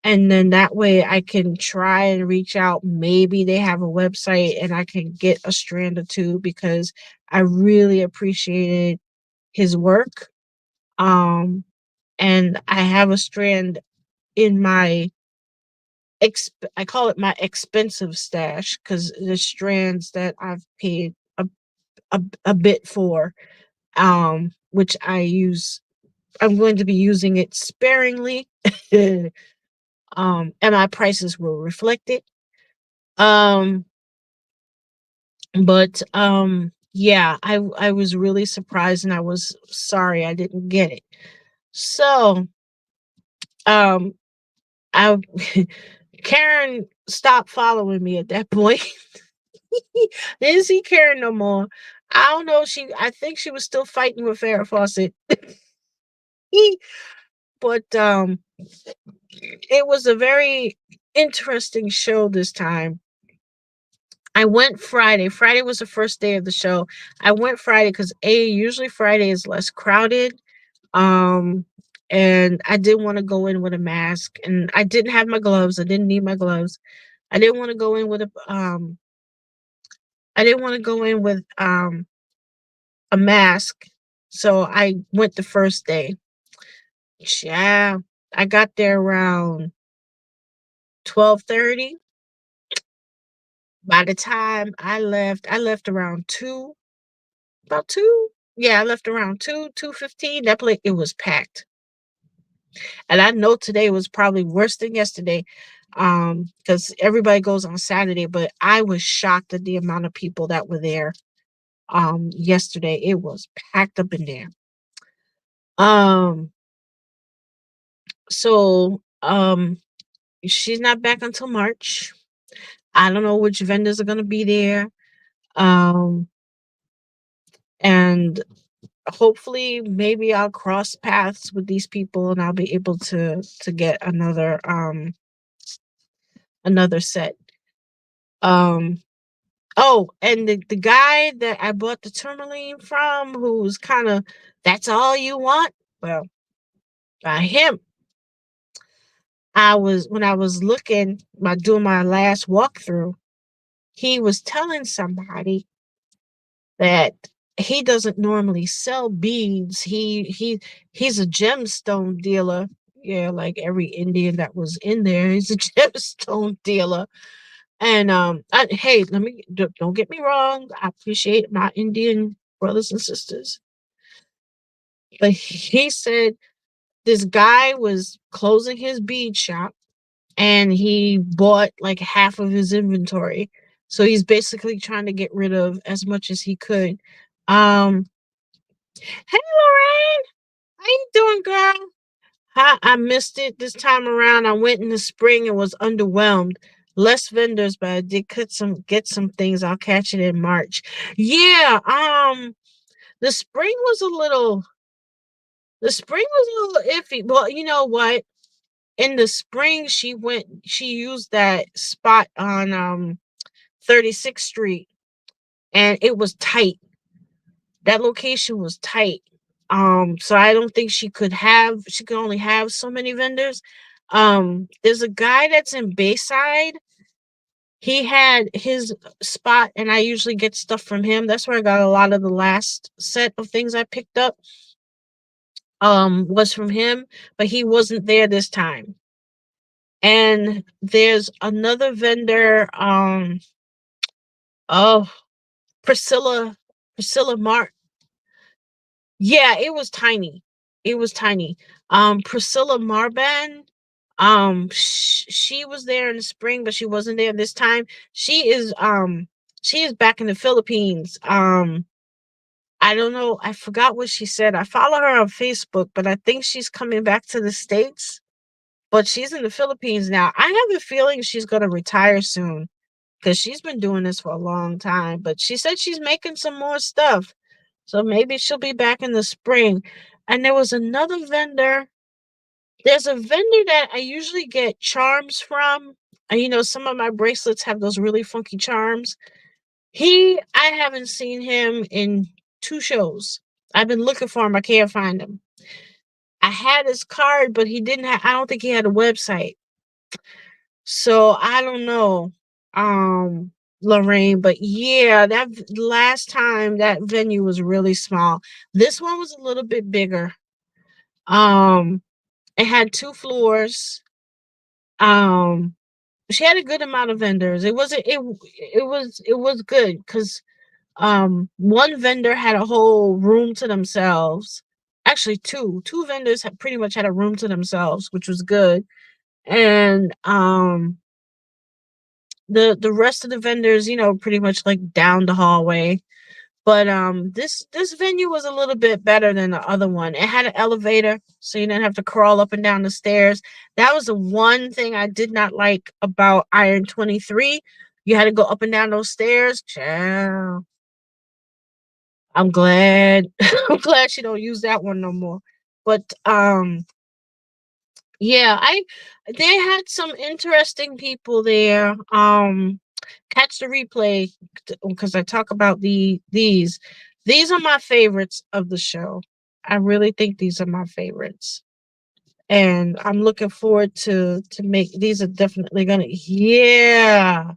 and then that way I can try and reach out. Maybe they have a website and I can get a strand or two because I really appreciated his work. Um, and I have a strand in my I call it my expensive stash because the strands that I've paid a a bit for, which I'm going to be using it sparingly. And my prices will reflect it. Um, but yeah, I was really surprised and I was sorry I didn't get it. So, um I Karen stopped following me at that point. Didn't see Karen no more. I don't know. I think she was still fighting with Farrah Fawcett. But it was a very interesting show this time. I went Friday. Friday was the first day of the show. I went Friday because usually Friday is less crowded. Um, and I didn't want to go in with a mask, and I didn't have my gloves. I didn't need my gloves. I didn't want to go in with a mask. So I went the first day. Yeah, I got there around 12:30. By the time I left around 2, about 2. Yeah, I left around 2, 2:15. That place, it was packed. And I know today was probably worse than yesterday, because everybody goes on Saturday, but I was shocked at the amount of people that were there, yesterday. It was packed up in there. Um, so, she's not back until March. I don't know which vendors are gonna be there. Um, and hopefully maybe I'll cross paths with these people and I'll be able to get another set. Um oh, and the guy that I bought the tourmaline from, who's kind of, that's all you want. Well, by him, when I was looking, doing my last walkthrough, he was telling somebody that he doesn't normally sell beads. He's a gemstone dealer. Yeah, like every Indian that was in there, he's a gemstone dealer. And hey, don't get me wrong. I appreciate my Indian brothers and sisters, but he said this guy was closing his bead shop and he bought like half of his inventory. So he's basically trying to get rid of as much as he could. Um, Hey Lorraine, how you doing, girl? I missed it this time around. I went in the spring and was underwhelmed. Less vendors, but I did get some things. I'll catch it in March. Yeah, the spring was a little iffy. Well, you know what? In the spring she used that spot on 36th Street and it was tight. That location was tight. So I don't think she could only have so many vendors. There's a guy that's in Bayside. He had his spot and I usually get stuff from him. That's where I got a lot of the last set of things I picked up. Was from him, but he wasn't there this time. And there's another vendor, oh, Priscilla Mart. Yeah, it was tiny. It was tiny. Priscilla Marban, she was there in the spring, but she wasn't there this time. She is back in the Philippines. I don't know. I forgot what she said. I follow her on Facebook, but I think she's coming back to the States. But she's in the Philippines now. I have a feeling she's gonna retire soon because she's been doing this for a long time. But she said she's making some more stuff. So maybe she'll be back in the spring. And there was another vendor. There's a vendor that I usually get charms from. And you know, some of my bracelets have those really funky charms. I haven't seen him in 2 shows. I've been looking for him. I can't find him. I had his card, but I don't think he had a website. So I don't know, Lorraine, but yeah, that last time that venue was really small. This one was a little bit bigger. Um, it had 2 floors. Um, she had a good amount of vendors. It was good because One vendor had a whole room to themselves. Actually, two vendors had pretty much had a room to themselves, which was good. And the rest of the vendors, pretty much like down the hallway. But this venue was a little bit better than the other one. It had an elevator, so you didn't have to crawl up and down the stairs. That was the one thing I did not like about Iron 23. You had to go up and down those stairs. Child. I'm glad. I'm glad she don't use that one no more. But yeah, I they had some interesting people there. Catch the replay because I talk about these. These are my favorites of the show. I really think these are my favorites. And I'm looking forward to make these are definitely gonna yeah.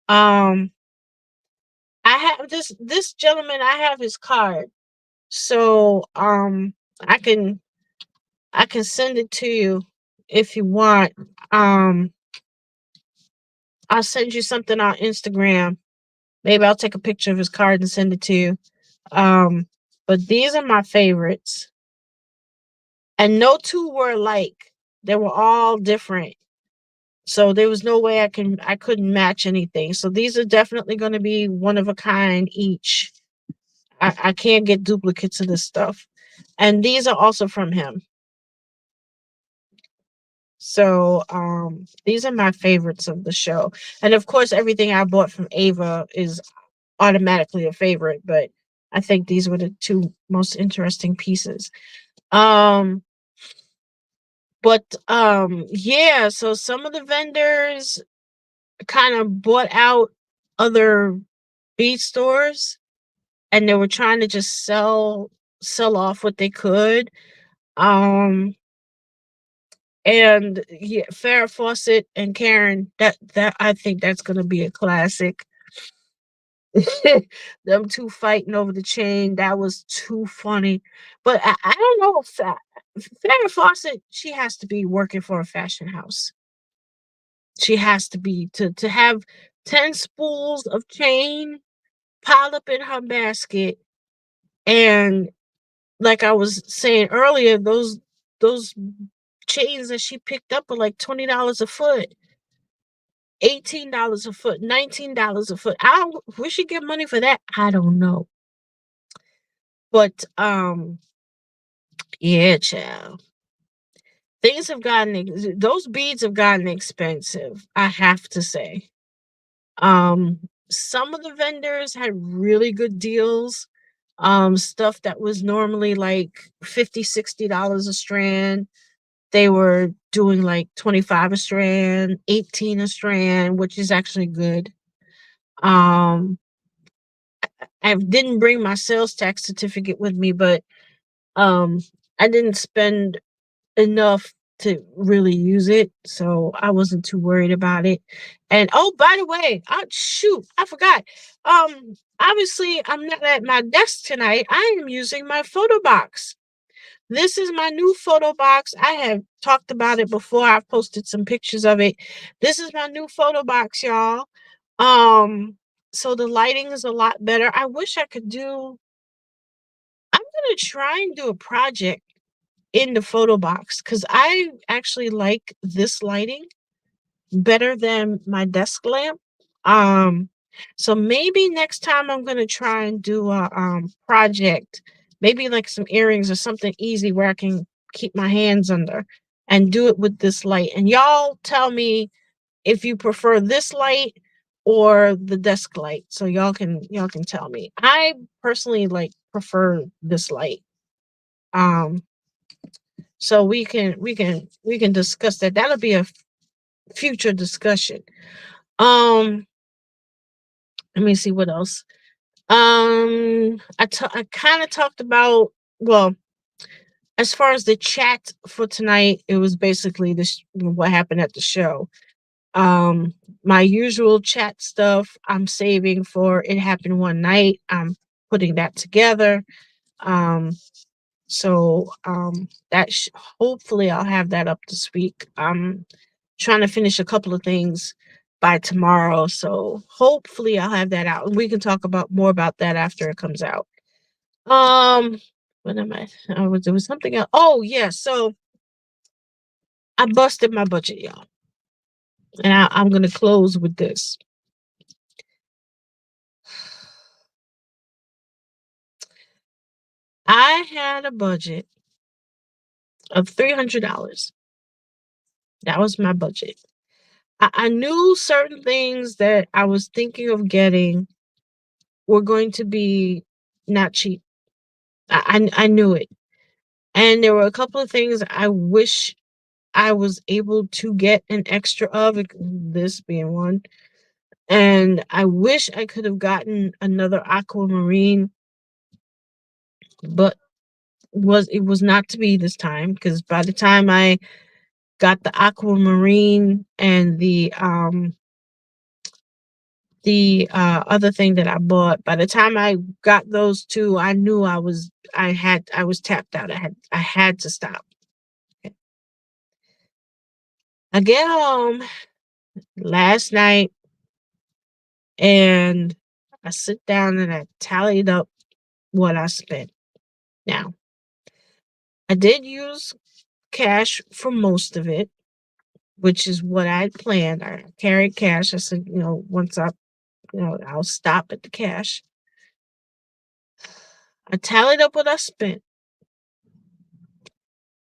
Um I have this gentleman, I have his card. So I can I can send it to you if you want. Um I'll send you something on Instagram. Maybe I'll take a picture of his card and send it to you. Um, but these are my favorites. And no two were alike. They were all different. So there was no way I couldn't match anything. So these are definitely going to be one of a kind each. I can't get duplicates of this stuff. And these are also from him. So these are my favorites of the show. And of course everything I bought from Ava is automatically a favorite, but I think these were the two most interesting pieces. Um but yeah, so some of the vendors kind of bought out other bead stores and they were trying to just sell off what they could. Um and yeah, Farrah Fawcett and Karen, that I think that's gonna be a classic. Them two fighting over the chain, that was too funny. But I don't know if Farrah Fawcett, she has to be working for a fashion house. She has to be to have 10 spools of chain piled up in her basket. And like I was saying earlier, those chains that she picked up are like $20 a foot, $18 a foot, $19 a foot. Where she get money for that? I don't know. But yeah, child. Things have gotten those beads have gotten expensive, I have to say. Some of the vendors had really good deals. Stuff that was normally like 50, $60 a strand. They were doing like 25 a strand, 18 a strand, which is actually good. Um, I didn't bring my sales tax certificate with me, but um I didn't spend enough to really use it, so I wasn't too worried about it. And oh, by the way, shoot, I forgot. Obviously, I'm not at my desk tonight. I am using my photo box. This is my new photo box. I have talked about it before. I've posted some pictures of it. This is my new photo box, y'all. Um, so the lighting is a lot better. I wish I could do. I'm gonna try and do a project in the photo box because I actually like this lighting better than my desk lamp. Um, so maybe next time I'm gonna try and do a project, maybe like some earrings or something easy where I can keep my hands under and do it with this light. And y'all tell me if you prefer this light or the desk light. So y'all can tell me. I personally like prefer this light. Um, so we can discuss that. That'll be a future discussion. Um, let me see what else. I kind of talked about, well, as far as the chat for tonight, it was basically this what happened at the show. My usual chat stuff I'm saving for It Happened One Night. I'm putting that together. Um, so that hopefully I'll have that up this week. I'm trying to finish a couple of things by tomorrow. So hopefully I'll have that out. And we can talk about more about that after it comes out. Um, what am I? There was something else. Oh yeah, so I busted my budget, y'all, and I'm gonna close with this. I had a budget of $300. That was my budget. I knew certain things that I was thinking of getting were going to be not cheap. I knew it, and there were a couple of things I wish I was able to get an extra of, this being one. And I wish I could have gotten another aquamarine, but it was not to be this time, because by the time I got the aquamarine and the other thing that I bought, by the time I got those two, I knew I was tapped out. I had to stop. I get home last night and I sit down and I tallied up what I spent. Now, I did use cash for most of it, which is what I had planned. I carried cash. I said, once I'll stop at the cash. I tallied up what I spent,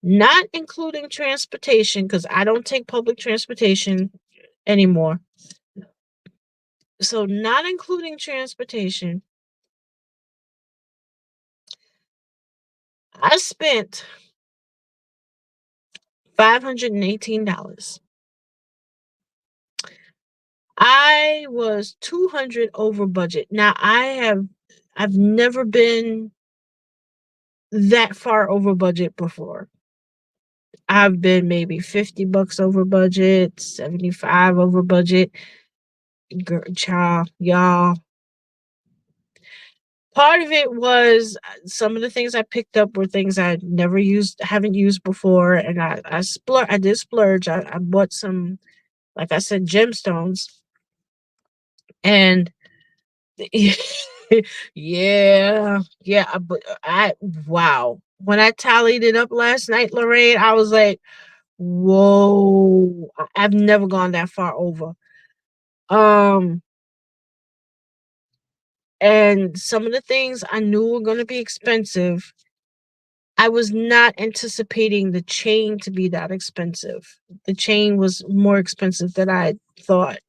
not including transportation, because I don't take public transportation anymore. So, not including transportation, I spent $518. I was 200 over budget. Now, I've never been that far over budget before. I've been maybe $50 over budget, 75 over budget. Girl, child, y'all. Part of it was some of the things I picked up were things I haven't used before, and I did splurge. I bought some, like I said, gemstones, and yeah. But wow, when I tallied it up last night, Lorraine, I was like, whoa, I've never gone that far over. Um, and some of the things I knew were going to be expensive, I was not anticipating the chain to be that expensive. The chain was more expensive than I thought.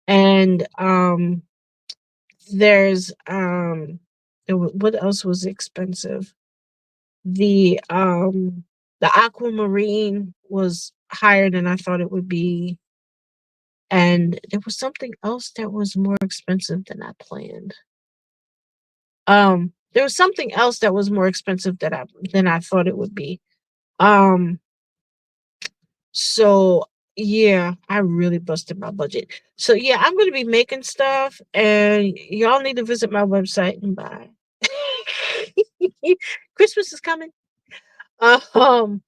And there's what else was expensive? The aquamarine was higher than I thought it would be. And there was something else that was more expensive than I planned. There was something else that was more expensive than I thought it would be. Um, so yeah, I really busted my budget. So yeah, I'm gonna be making stuff, and y'all need to visit my website and buy. Christmas is coming. Um,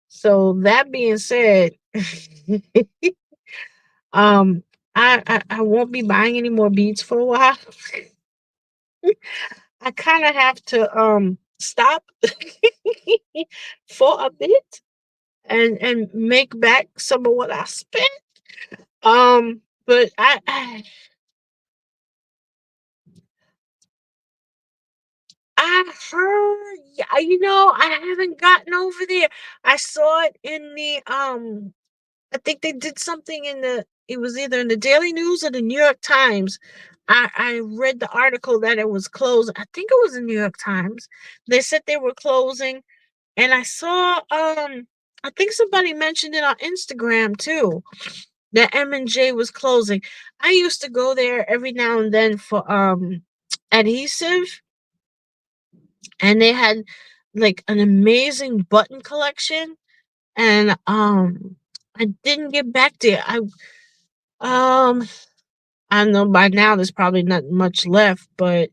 so that being said, um, I won't be buying any more beads for a while. I kind of have to stop for a bit and make back some of what I spent. But I heard, yeah, I haven't gotten over there. I saw it in the. I think they did something it was either in the Daily News or the New York Times. I read the article that it was closed. I think it was the New York Times. They said they were closing, and I saw I think somebody mentioned it on Instagram too, that M&J was closing. I used to go there every now and then for adhesive, and they had like an amazing button collection, and I didn't get back there. Um I know by now there's probably not much left, but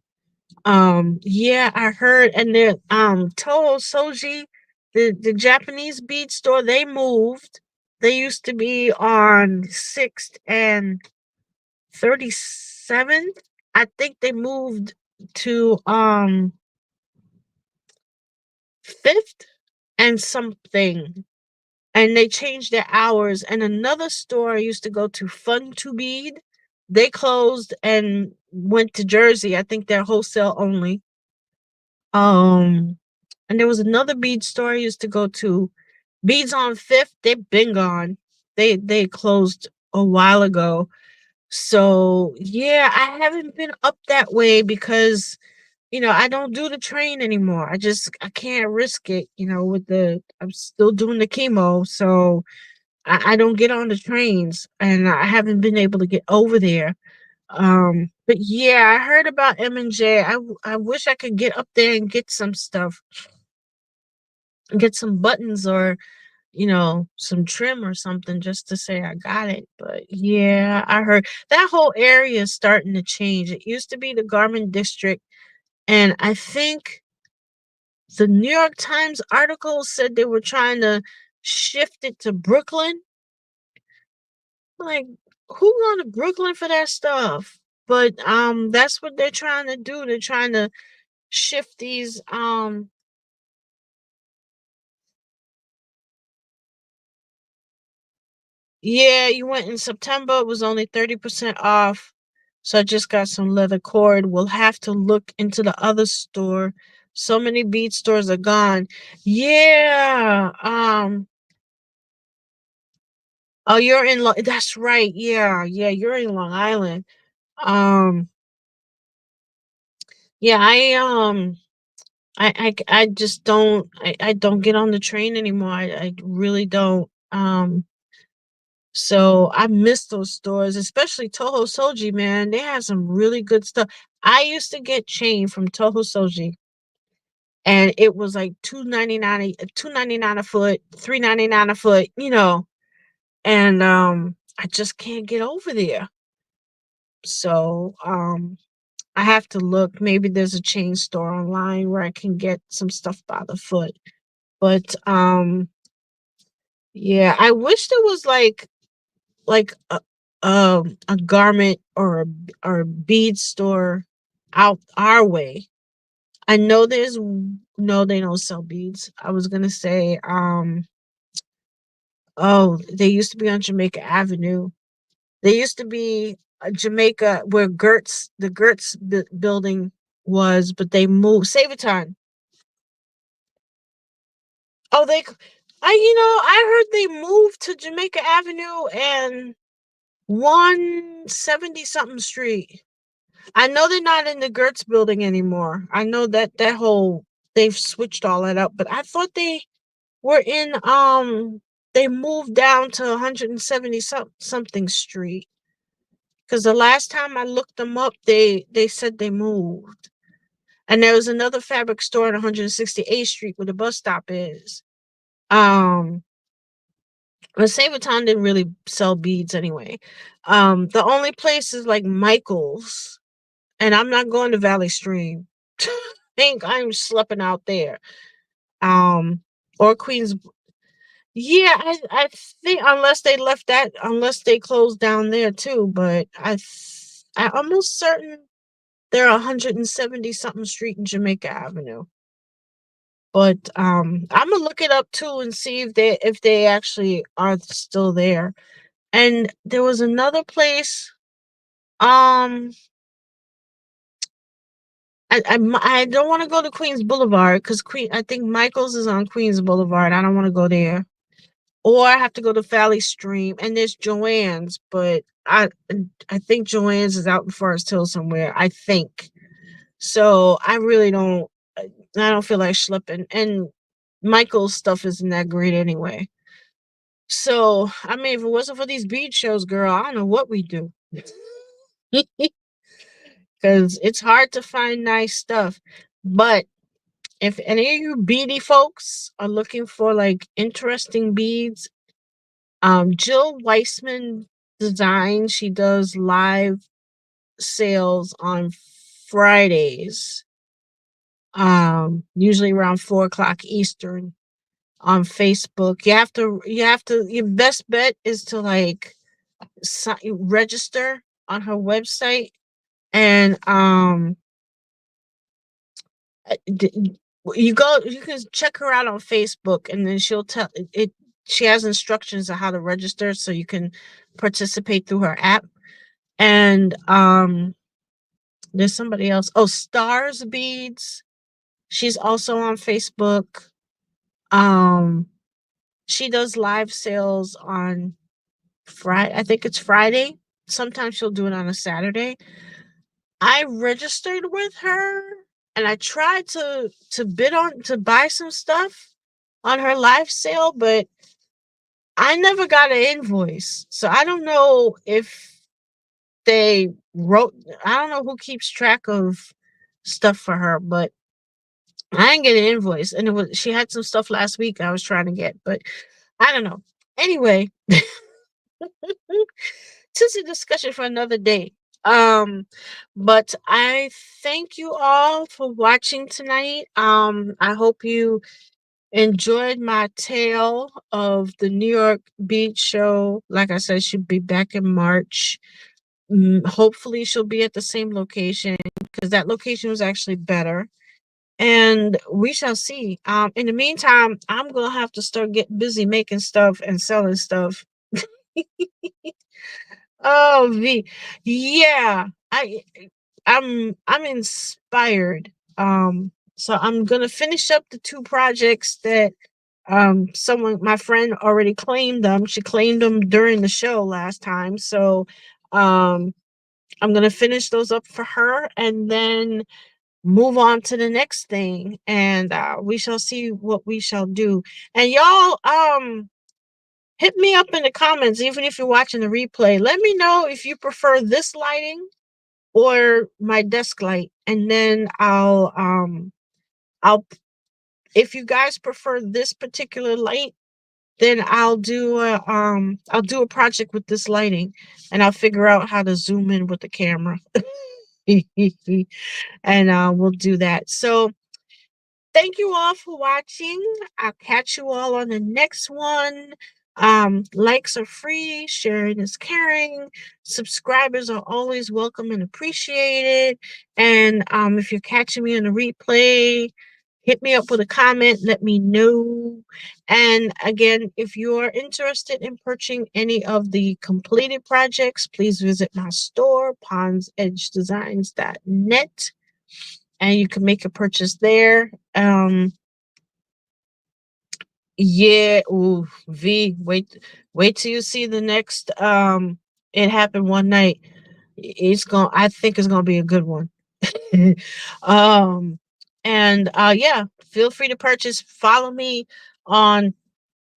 yeah, I heard. And the Toho Soji, the Japanese bead store, they moved. They used to be on 6th and 37th. I think they moved to 5th and something. And they changed their hours. And another store I used to go to, Fun to Bead, they closed and went to Jersey. I think they're wholesale only. Um, and there was another bead store I used to go to. Beads on 5th, they've been gone. They closed a while ago. So yeah, I haven't been up that way because I don't do the train anymore. I can't risk it, with I'm still doing the chemo, so I don't get on the trains and I haven't been able to get over there. But yeah, I heard about M&J. I wish I could get up there and get some stuff, get some buttons or some trim or something just to say I got it. But yeah, I heard that whole area is starting to change. It used to be the garment district, and I think the New York Times article said they were trying to shift it to Brooklyn. Like, who going to Brooklyn for that stuff? But that's what they're trying to do. They're trying to shift these Yeah, you went in September. It was only 30% off. So I just got some leather cord. We'll have to look into the other store. So many bead stores are gone. Yeah. Oh, you're in that's right. Yeah, yeah, you're in Long Island. Um, yeah, I just I don't get on the train anymore. I really don't. So I miss those stores, especially Toho Soji, man. They have some really good stuff. I used to get chain from Toho Soji, and it was like 2.99 a foot, 3.99 a foot, and I just can't get over there. So I have to look. Maybe there's a chain store online where I can get some stuff by the foot. But yeah, I wish there was like a garment or a bead store out our way. I know no, they don't sell beads. I was gonna say oh, they used to be on Jamaica Avenue. They used to be Jamaica where the Gertz building was, but they moved. Saviton. Oh, I heard they moved to Jamaica Avenue and 170 something street. I know they're not in the Gertz building anymore. I know that whole they've switched all that up, but I thought they were in they moved down to 170 something street because the last time I looked them up, they said they moved. And there was another fabric store on 168th Street where the bus stop is. Um, but Sabaton didn't really sell beads anyway. The only place is like Michael's, and I'm not going to Valley Stream. Think I'm sleeping out there. Um, or Queens. Yeah, I think unless they closed down there too. But I almost certain they're 170 something street in Jamaica Avenue. But I'm gonna look it up too and see if they actually are still there. And there was another place. Um, I don't want to go to Queens Boulevard because I think Michael's is on Queens Boulevard. I don't want to go there. Or I have to go to Valley Stream, and there's Joanne's, but I think Joanne's is out in Forest Hill somewhere. I think so. I don't feel like schlepping, and Michael's stuff isn't that great anyway. So I mean, if it wasn't for these beach shows, girl, I don't know what we do. Because it's hard to find nice stuff. But if any of you beady folks are looking for like interesting beads, Jill Weissman Design, she does live sales on Fridays, usually around 4 o'clock Eastern. on Facebook. You have to your best bet is to like register on her website, and you can check her out on Facebook, and then she'll tell it. She has instructions on how to register, so you can participate through her app. And there's somebody else. Oh, Stars Beads. She's also on Facebook. Um, she does live sales on Friday. I think it's Friday. Sometimes she'll do it on a Saturday. I registered with her, and I tried to bid on to buy some stuff on her live sale, but I never got an invoice. So I don't know if they wrote I don't know who keeps track of stuff for her, but I didn't get an invoice. And she had some stuff last week I was trying to get, but I don't know. Anyway, it's a discussion for another day. Um, but I thank you all for watching tonight. I hope you enjoyed my tale of the New York Beach show. Like I said, she'll be back in March. Hopefully, she'll be at the same location because that location was actually better. And we shall see. In the meantime, I'm gonna have to start getting busy making stuff and selling stuff. Oh, V. Yeah, I'm inspired. So I'm gonna finish up the two projects that someone my friend already claimed them. She claimed them during the show last time. So um I'm gonna finish those up for her and then move on to the next thing. And we shall see what we shall do. And y'all hit me up in the comments, even if you're watching the replay. Let me know if you prefer this lighting or my desk light, and then I'll if you guys prefer this particular light, then I'll do a project with this lighting, and I'll figure out how to zoom in with the camera. And we'll do that. So thank you all for watching. I'll catch you all on the next one. Likes are free, sharing is caring. Subscribers are always welcome and appreciated. And if you're catching me on the replay, hit me up with a comment, let me know. And again, if you're interested in purchasing any of the completed projects, please visit my store, pondsedgedesigns.net, and you can make a purchase there. Yeah, ooh, V, wait till you see the next It Happened One Night. I think it's gonna be a good one. um and yeah, feel free to purchase. Follow me on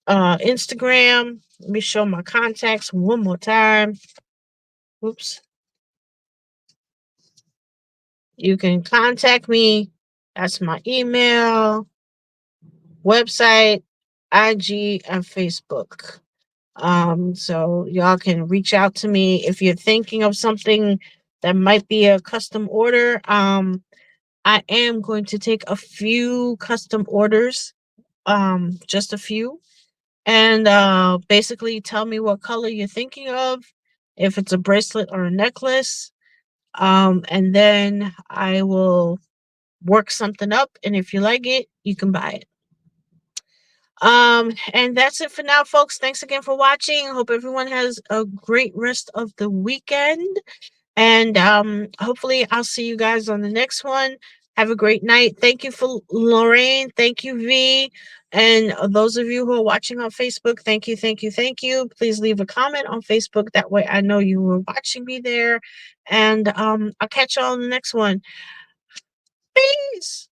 Instagram. Let me show my contacts one more time. Oops. You can contact me. That's my email, website, IG, and Facebook. So y'all can reach out to me if you're thinking of something that might be a custom order. I am going to take a few custom orders, just a few, and basically tell me what color you're thinking of, if it's a bracelet or a necklace. And then I will work something up, and if you like it, you can buy it. And that's it for now, folks. Thanks again for watching. Hope everyone has a great rest of the weekend. And hopefully I'll see you guys on the next one. Have a great night. Thank you for Lorraine. Thank you, V. And those of you who are watching on Facebook, thank you, thank you, thank you. Please leave a comment on Facebook. That way I know you were watching me there. And I'll catch y'all on the next one. Peace.